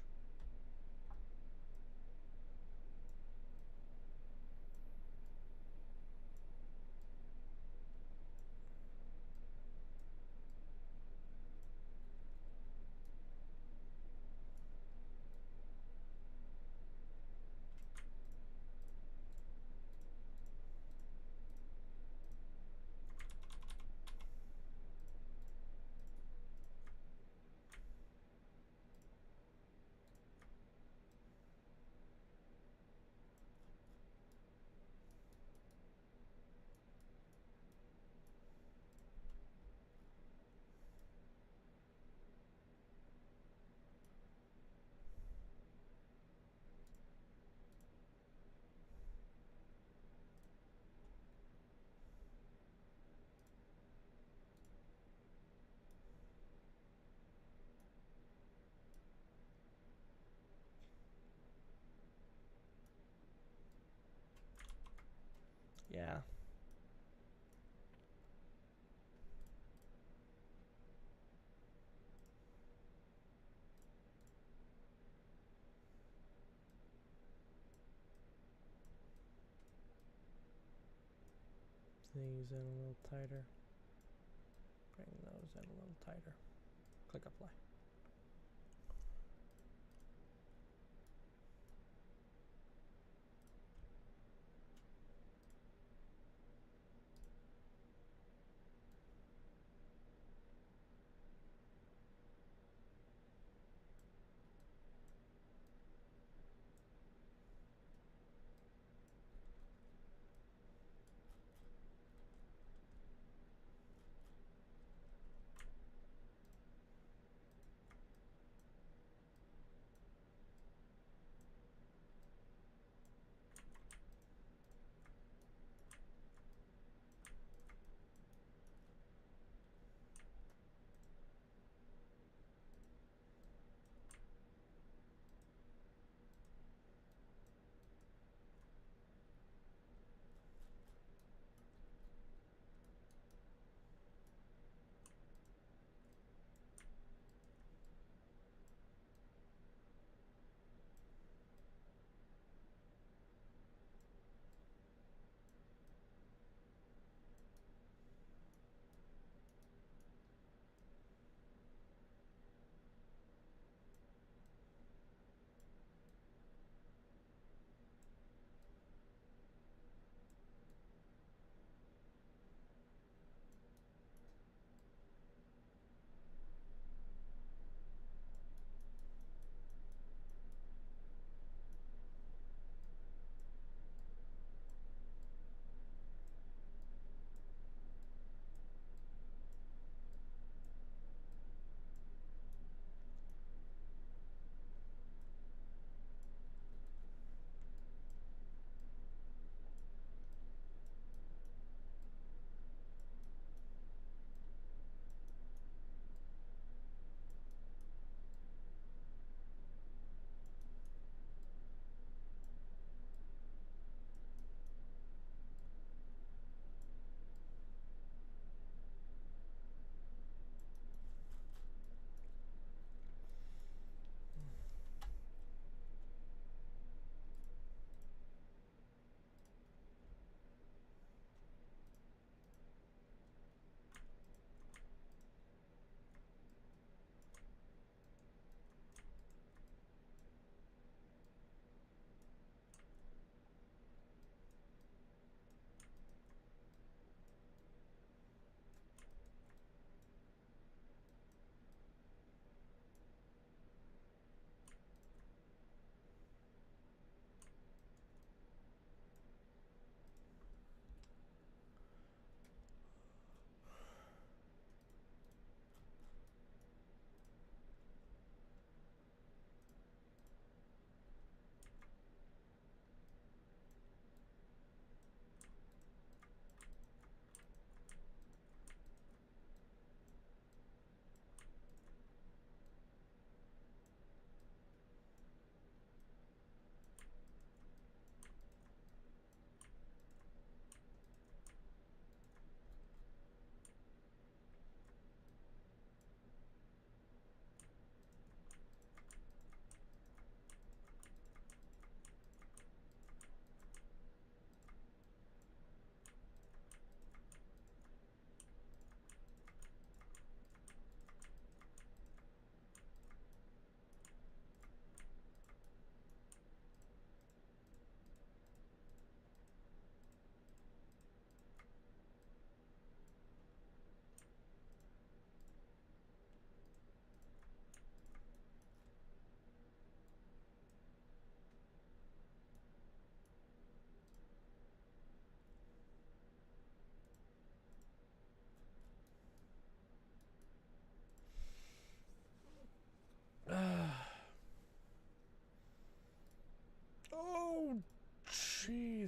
Yeah. These in a little tighter. Bring those in a little tighter. Click apply.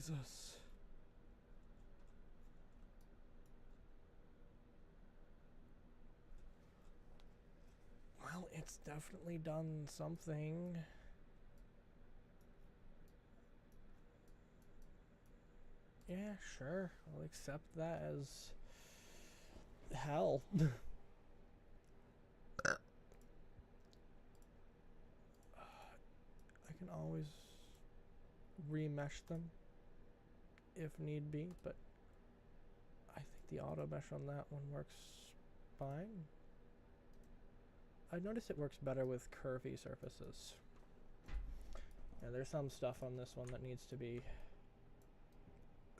Jesus. Well, it's definitely done something. Yeah, sure. I'll accept that as hell. I can always remesh them if need be, but I think the auto mesh on that one works fine. I noticed it works better with curvy surfaces. Yeah, there's some stuff on this one that needs to be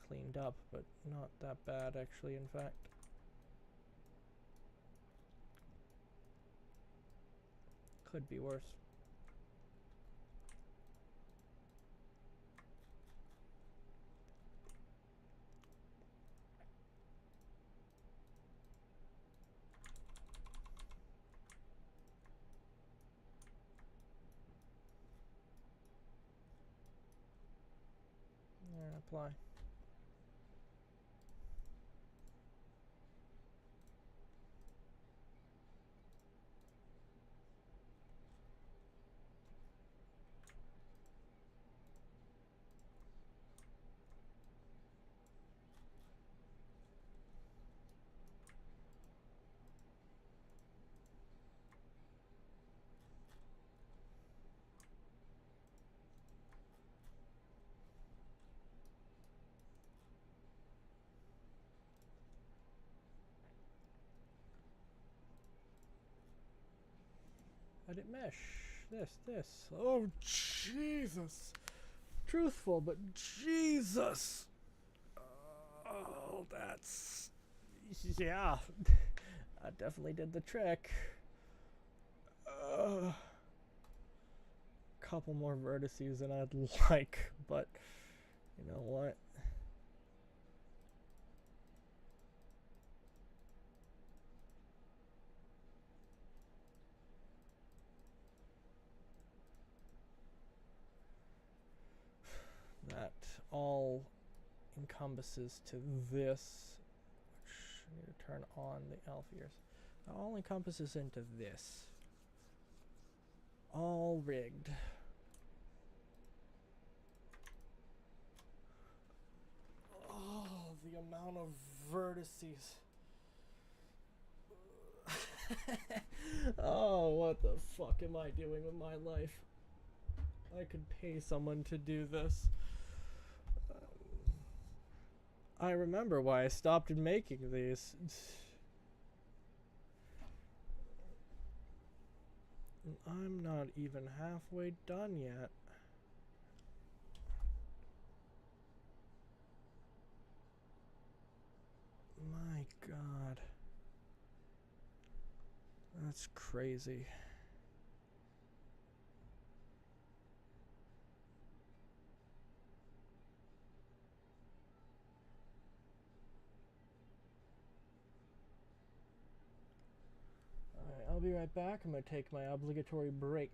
cleaned up, but not that bad actually, in fact. Could be worse. And apply. Let it mesh. This. Oh, Jesus. Truthful, but Jesus. Oh, that's... Yeah. That definitely did the trick. Couple more vertices than I'd like, but you know what? That all encompasses to this, which I need to turn on the elf ears. That all encompasses into this. All rigged. Oh, the amount of vertices. Oh, what the fuck am I doing with my life? I could pay someone to do this. I remember why I stopped making these. I'm not even halfway done yet. My God. That's crazy. Alright, I'll be right back. I'm gonna take my obligatory break.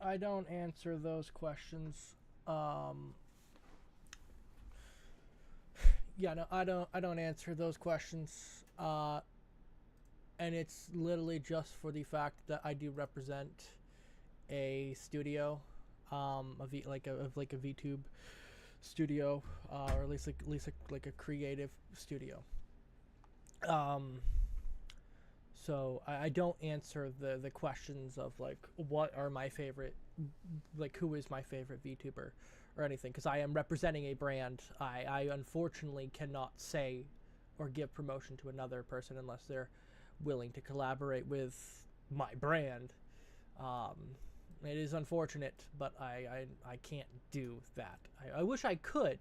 I don't answer those questions. Yeah, no, I don't answer those questions. And it's literally just for the fact that I do represent a studio, like a Vtube studio, or at least like a creative studio. So I don't answer the questions of like what are my favorite, like who is my favorite VTuber or anything, because I am representing a brand. I unfortunately cannot say or give promotion to another person unless they're willing to collaborate with my brand. It is unfortunate, but I can't do that. I wish I could,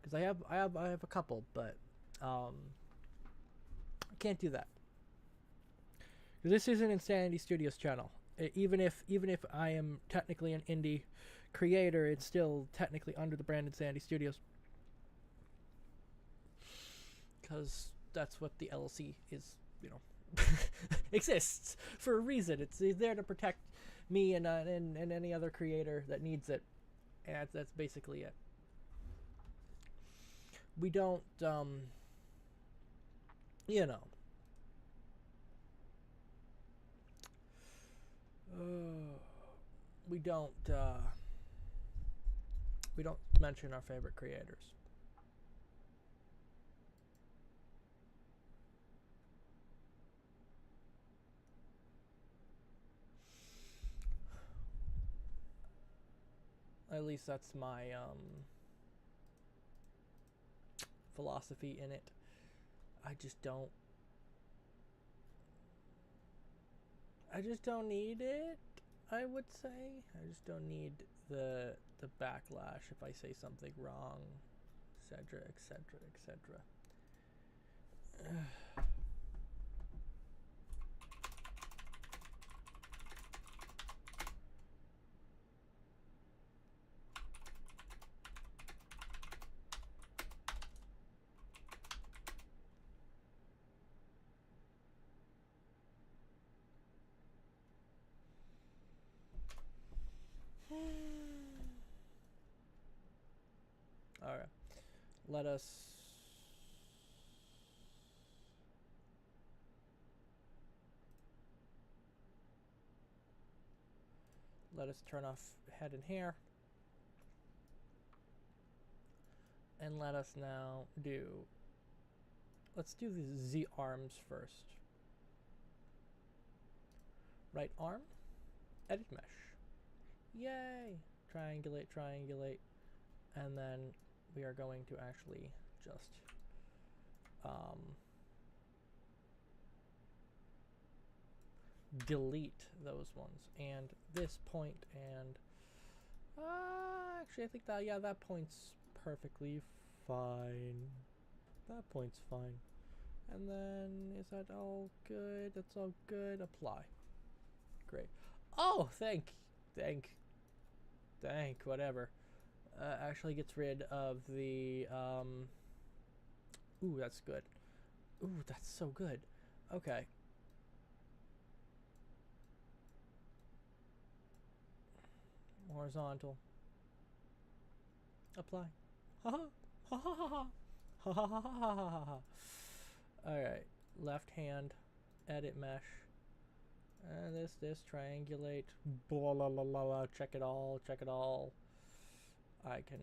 because I have a couple, but I can't do that. This is an Insanity Studios channel. Even if I am technically an indie creator, it's still technically under the brand Insanity Studios, because that's what the LLC is. You know, exists for a reason. It's there to protect me and any other creator that needs it, and that's basically it. We don't, you know. We don't mention our favorite creators. At least that's my philosophy in it. I just don't need it, I would say. I just don't need the backlash if I say something wrong, etc., etc., etc. All right, let us turn off head and hair, and let us now let's do the Z arms first. Right arm, edit mesh. Yay! Triangulate, triangulate, and then we are going to actually just delete those ones, and this point, and actually I think that, yeah, that point's perfectly fine. That point's fine. And then, is that all good? That's all good. Apply. Great. Oh, thank, whatever. Actually gets rid of the, ooh, that's good. Ooh, that's so good. Okay. Horizontal. Apply. Ha ha ha ha ha ha ha ha ha ha ha. Alright. Left hand. Edit mesh. This, triangulate. Blah, blah, blah, blah, blah. Check it all, check it all. I can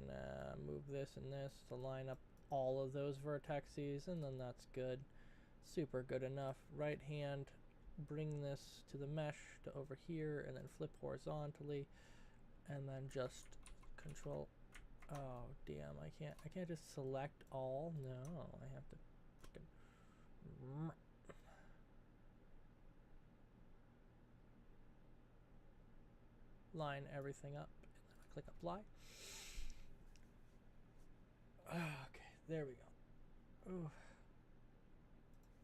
move this and this to line up all of those vertices, and then that's good. Super good enough. Right hand, bring this to the mesh to over here, and then flip horizontally, and then just control. Oh damn! I can't just select all. No, I have to. Line everything up, and then I click apply. Okay, there we go.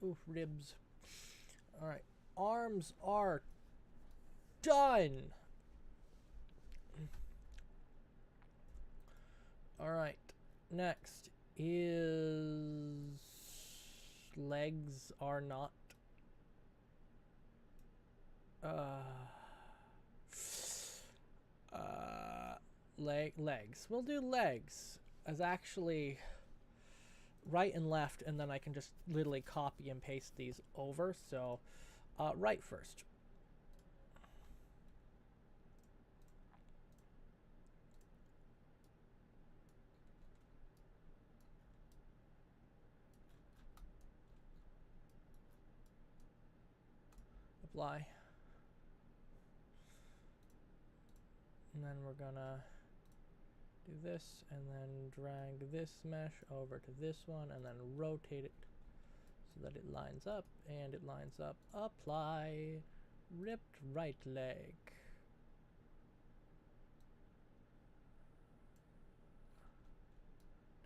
Oof, ribs. All right, arms are done. All right, next is legs are not. Legs. We'll do legs as actually right and left, and then I can just literally copy and paste these over. So right first. Apply. And then we're gonna do this and then drag this mesh over to this one and then rotate it so that it lines up and it lines up. Apply. Ripped right leg.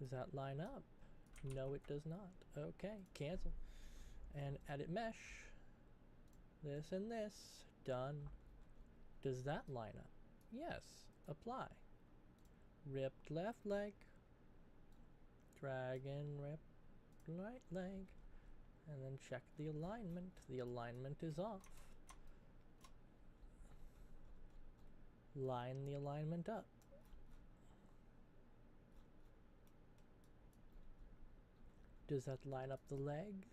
Does that line up? No, it does not. Okay, cancel. And edit mesh. This and this. Done. Does that line up? Yes. Apply. Ripped left leg. Drag in ripped right leg. And then check the alignment. The alignment is off. Line the alignment up. Does that line up the leg?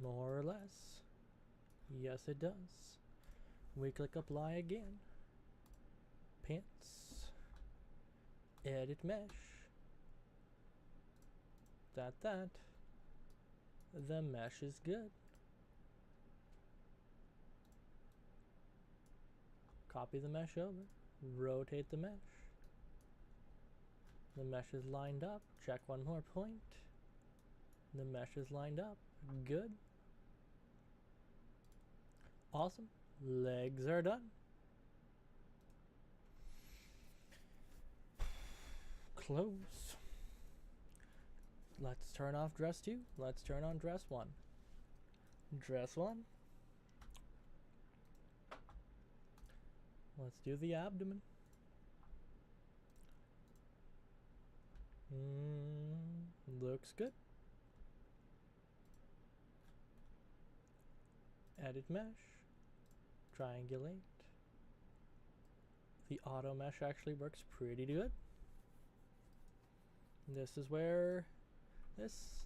More or less. Yes, it does. We click apply again. Pants. Edit mesh. That. The mesh is good. Copy the mesh over. Rotate the mesh. The mesh is lined up. Check one more point. The mesh is lined up. Good. Awesome. Legs are done. Close. Let's turn off dress 2. Let's turn on dress 1. Dress 1. Let's do the abdomen. Looks good. Edit mesh. Triangulate. The auto mesh actually works pretty good. This is where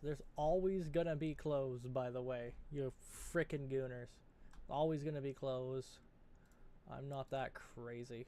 there's always gonna be clothes, by the way. You frickin' gooners. Always gonna be clothes. I'm not that crazy.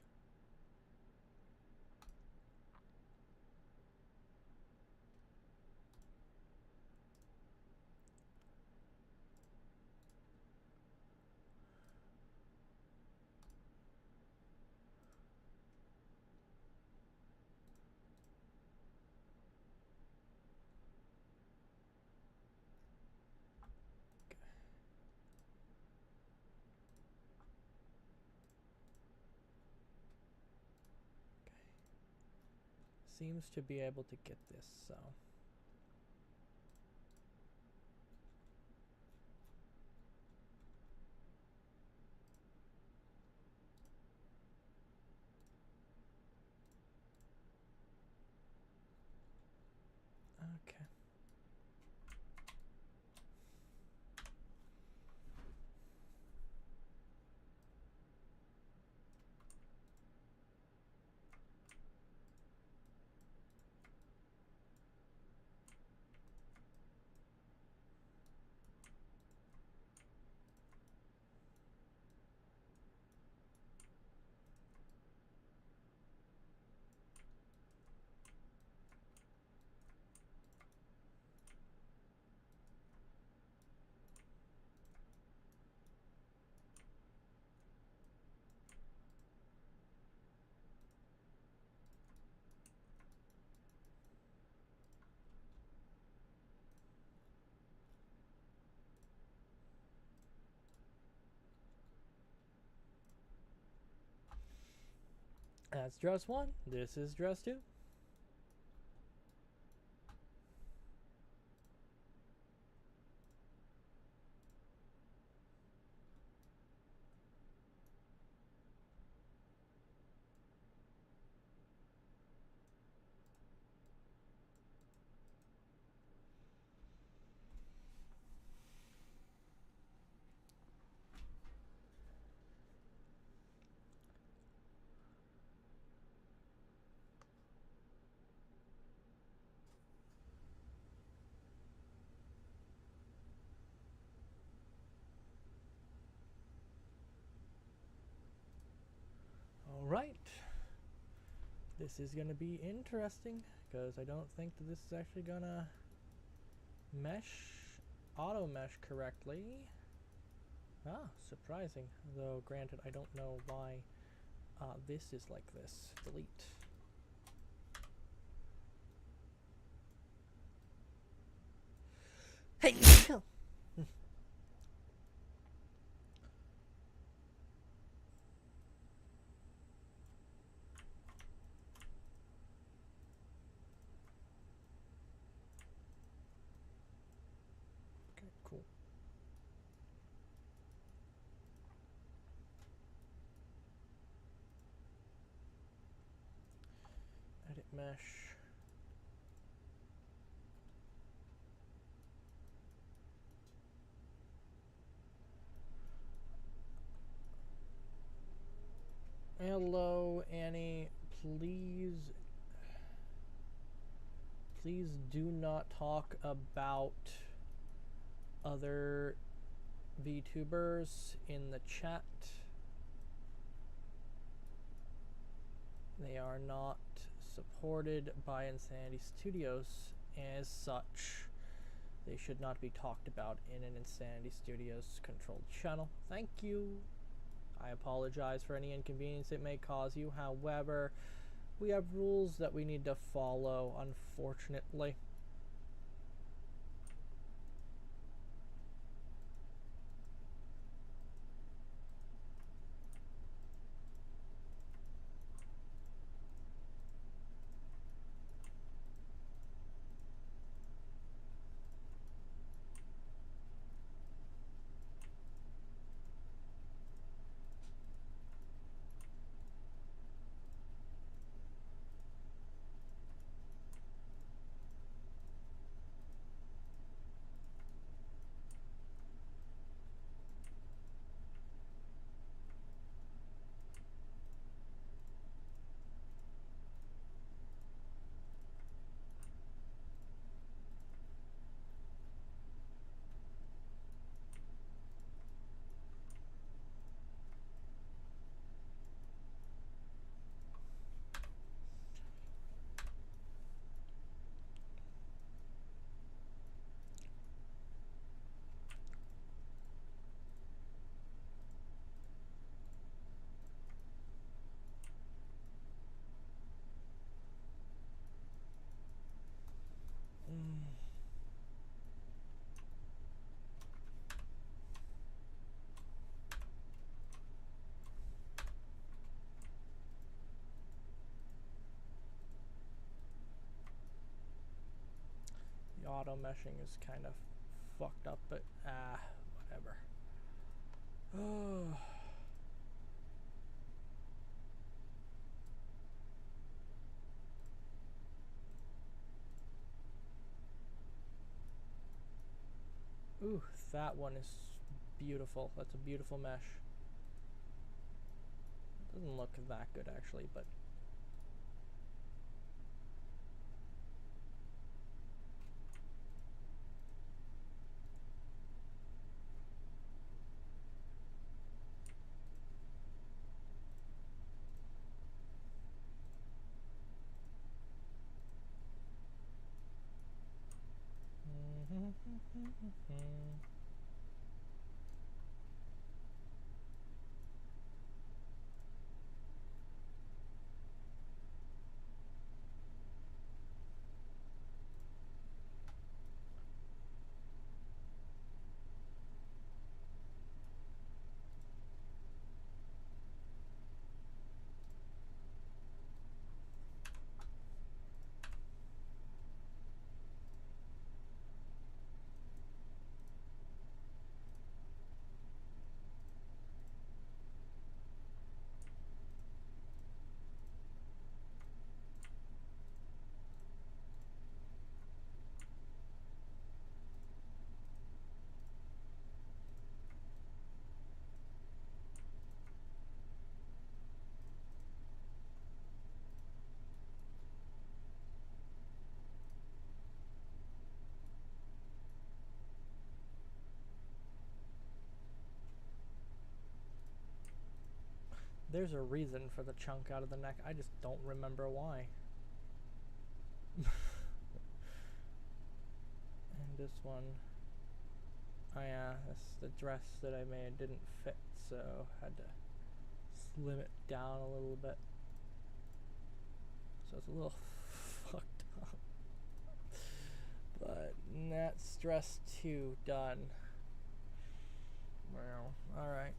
Seems to be able to get this, so. Okay. That's dress 1. This is dress 2. This is gonna be interesting because I don't think that this is actually gonna auto mesh correctly. Ah, surprising. Though granted, I don't know why this is like this. Delete. Hey! Okay, cool. Edit mesh. Hello, Annie. Please do not talk about other VTubers in the chat. They are not supported by Insanity Studios. As such, they should not be talked about in an Insanity Studios controlled channel. Thank you. I apologize for any inconvenience it may cause you. However, we have rules that we need to follow, unfortunately. The auto meshing is kind of fucked up, but whatever. Oh. Ooh, that one is beautiful. That's a beautiful mesh. Doesn't look that good actually, but there's a reason for the chunk out of the neck. I just don't remember why. And this one, oh yeah, the dress that I made didn't fit, so had to slim it down a little bit. So it's a little fucked up. But that's dress 2 done. Well, alright.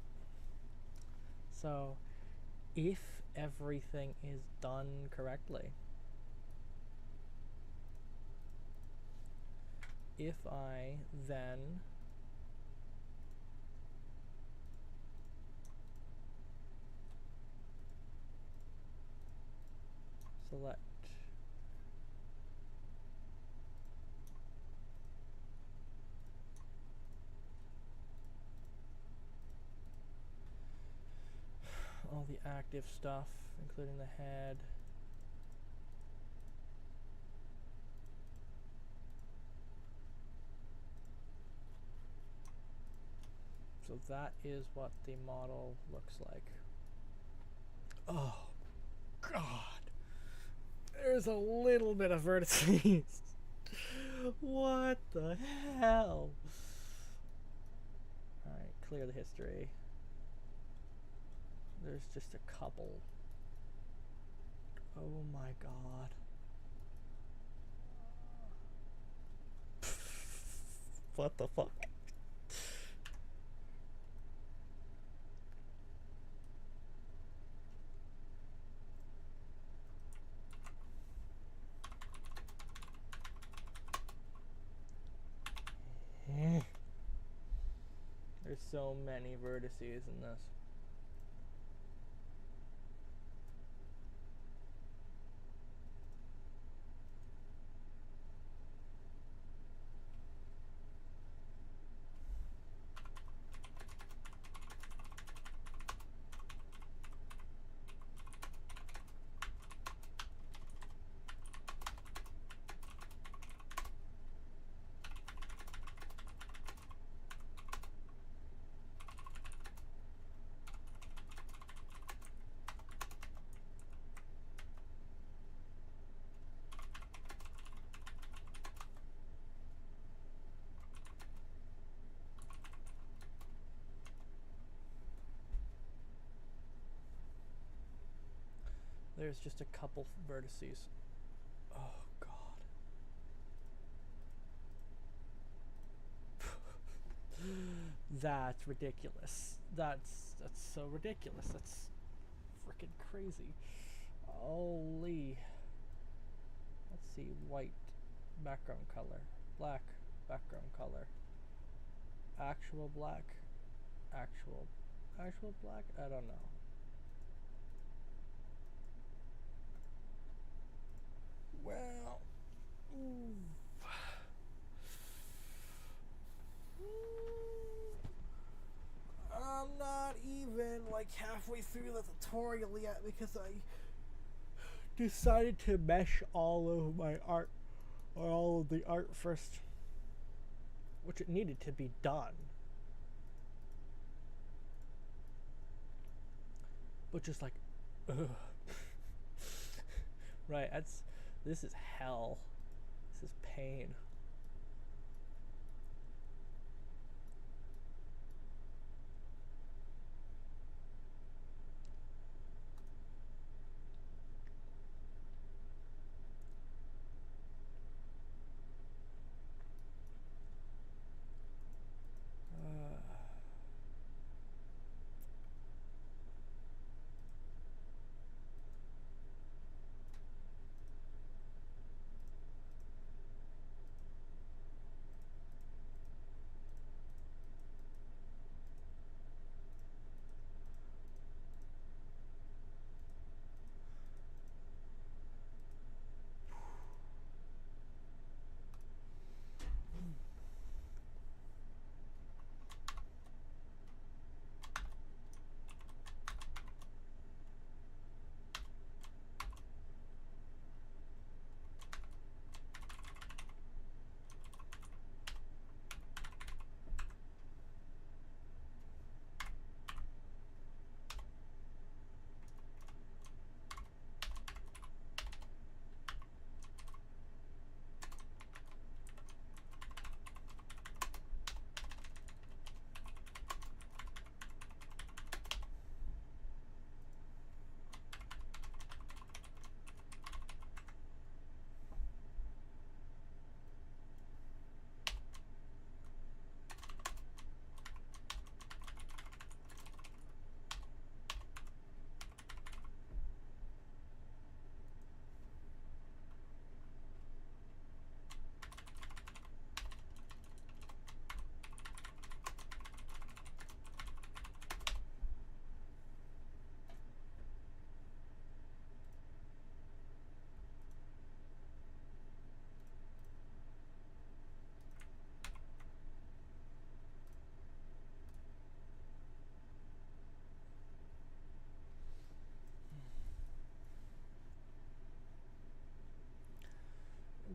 So, if everything is done correctly, if I then select all the active stuff, including the head, so that is what the model looks like. Oh god, there's a little bit of vertices. What the hell? Alright, clear the history. There's just a couple. Oh my god. What the fuck? There's so many vertices in this. There's just a couple vertices. Oh god. That's ridiculous. That's so ridiculous. That's freaking crazy. Holy. Let's see, white background color, black background color, actual black, actual black, I don't know. Well, I'm not even like halfway through the tutorial yet because I decided to mesh all of my art, or all of the art first, which it needed to be done. But just like, ugh. Right, this is hell. This is pain.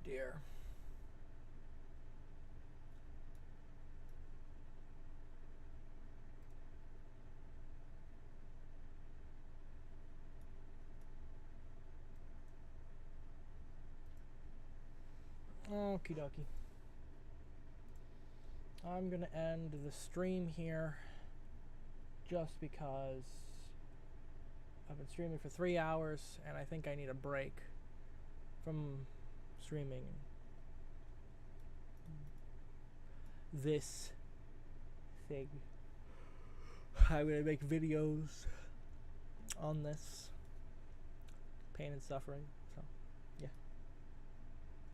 dear. Okie dokie. I'm gonna end the stream here just because I've been streaming for 3 hours and I think I need a break from streaming this thing. I'm gonna make videos on this pain and suffering.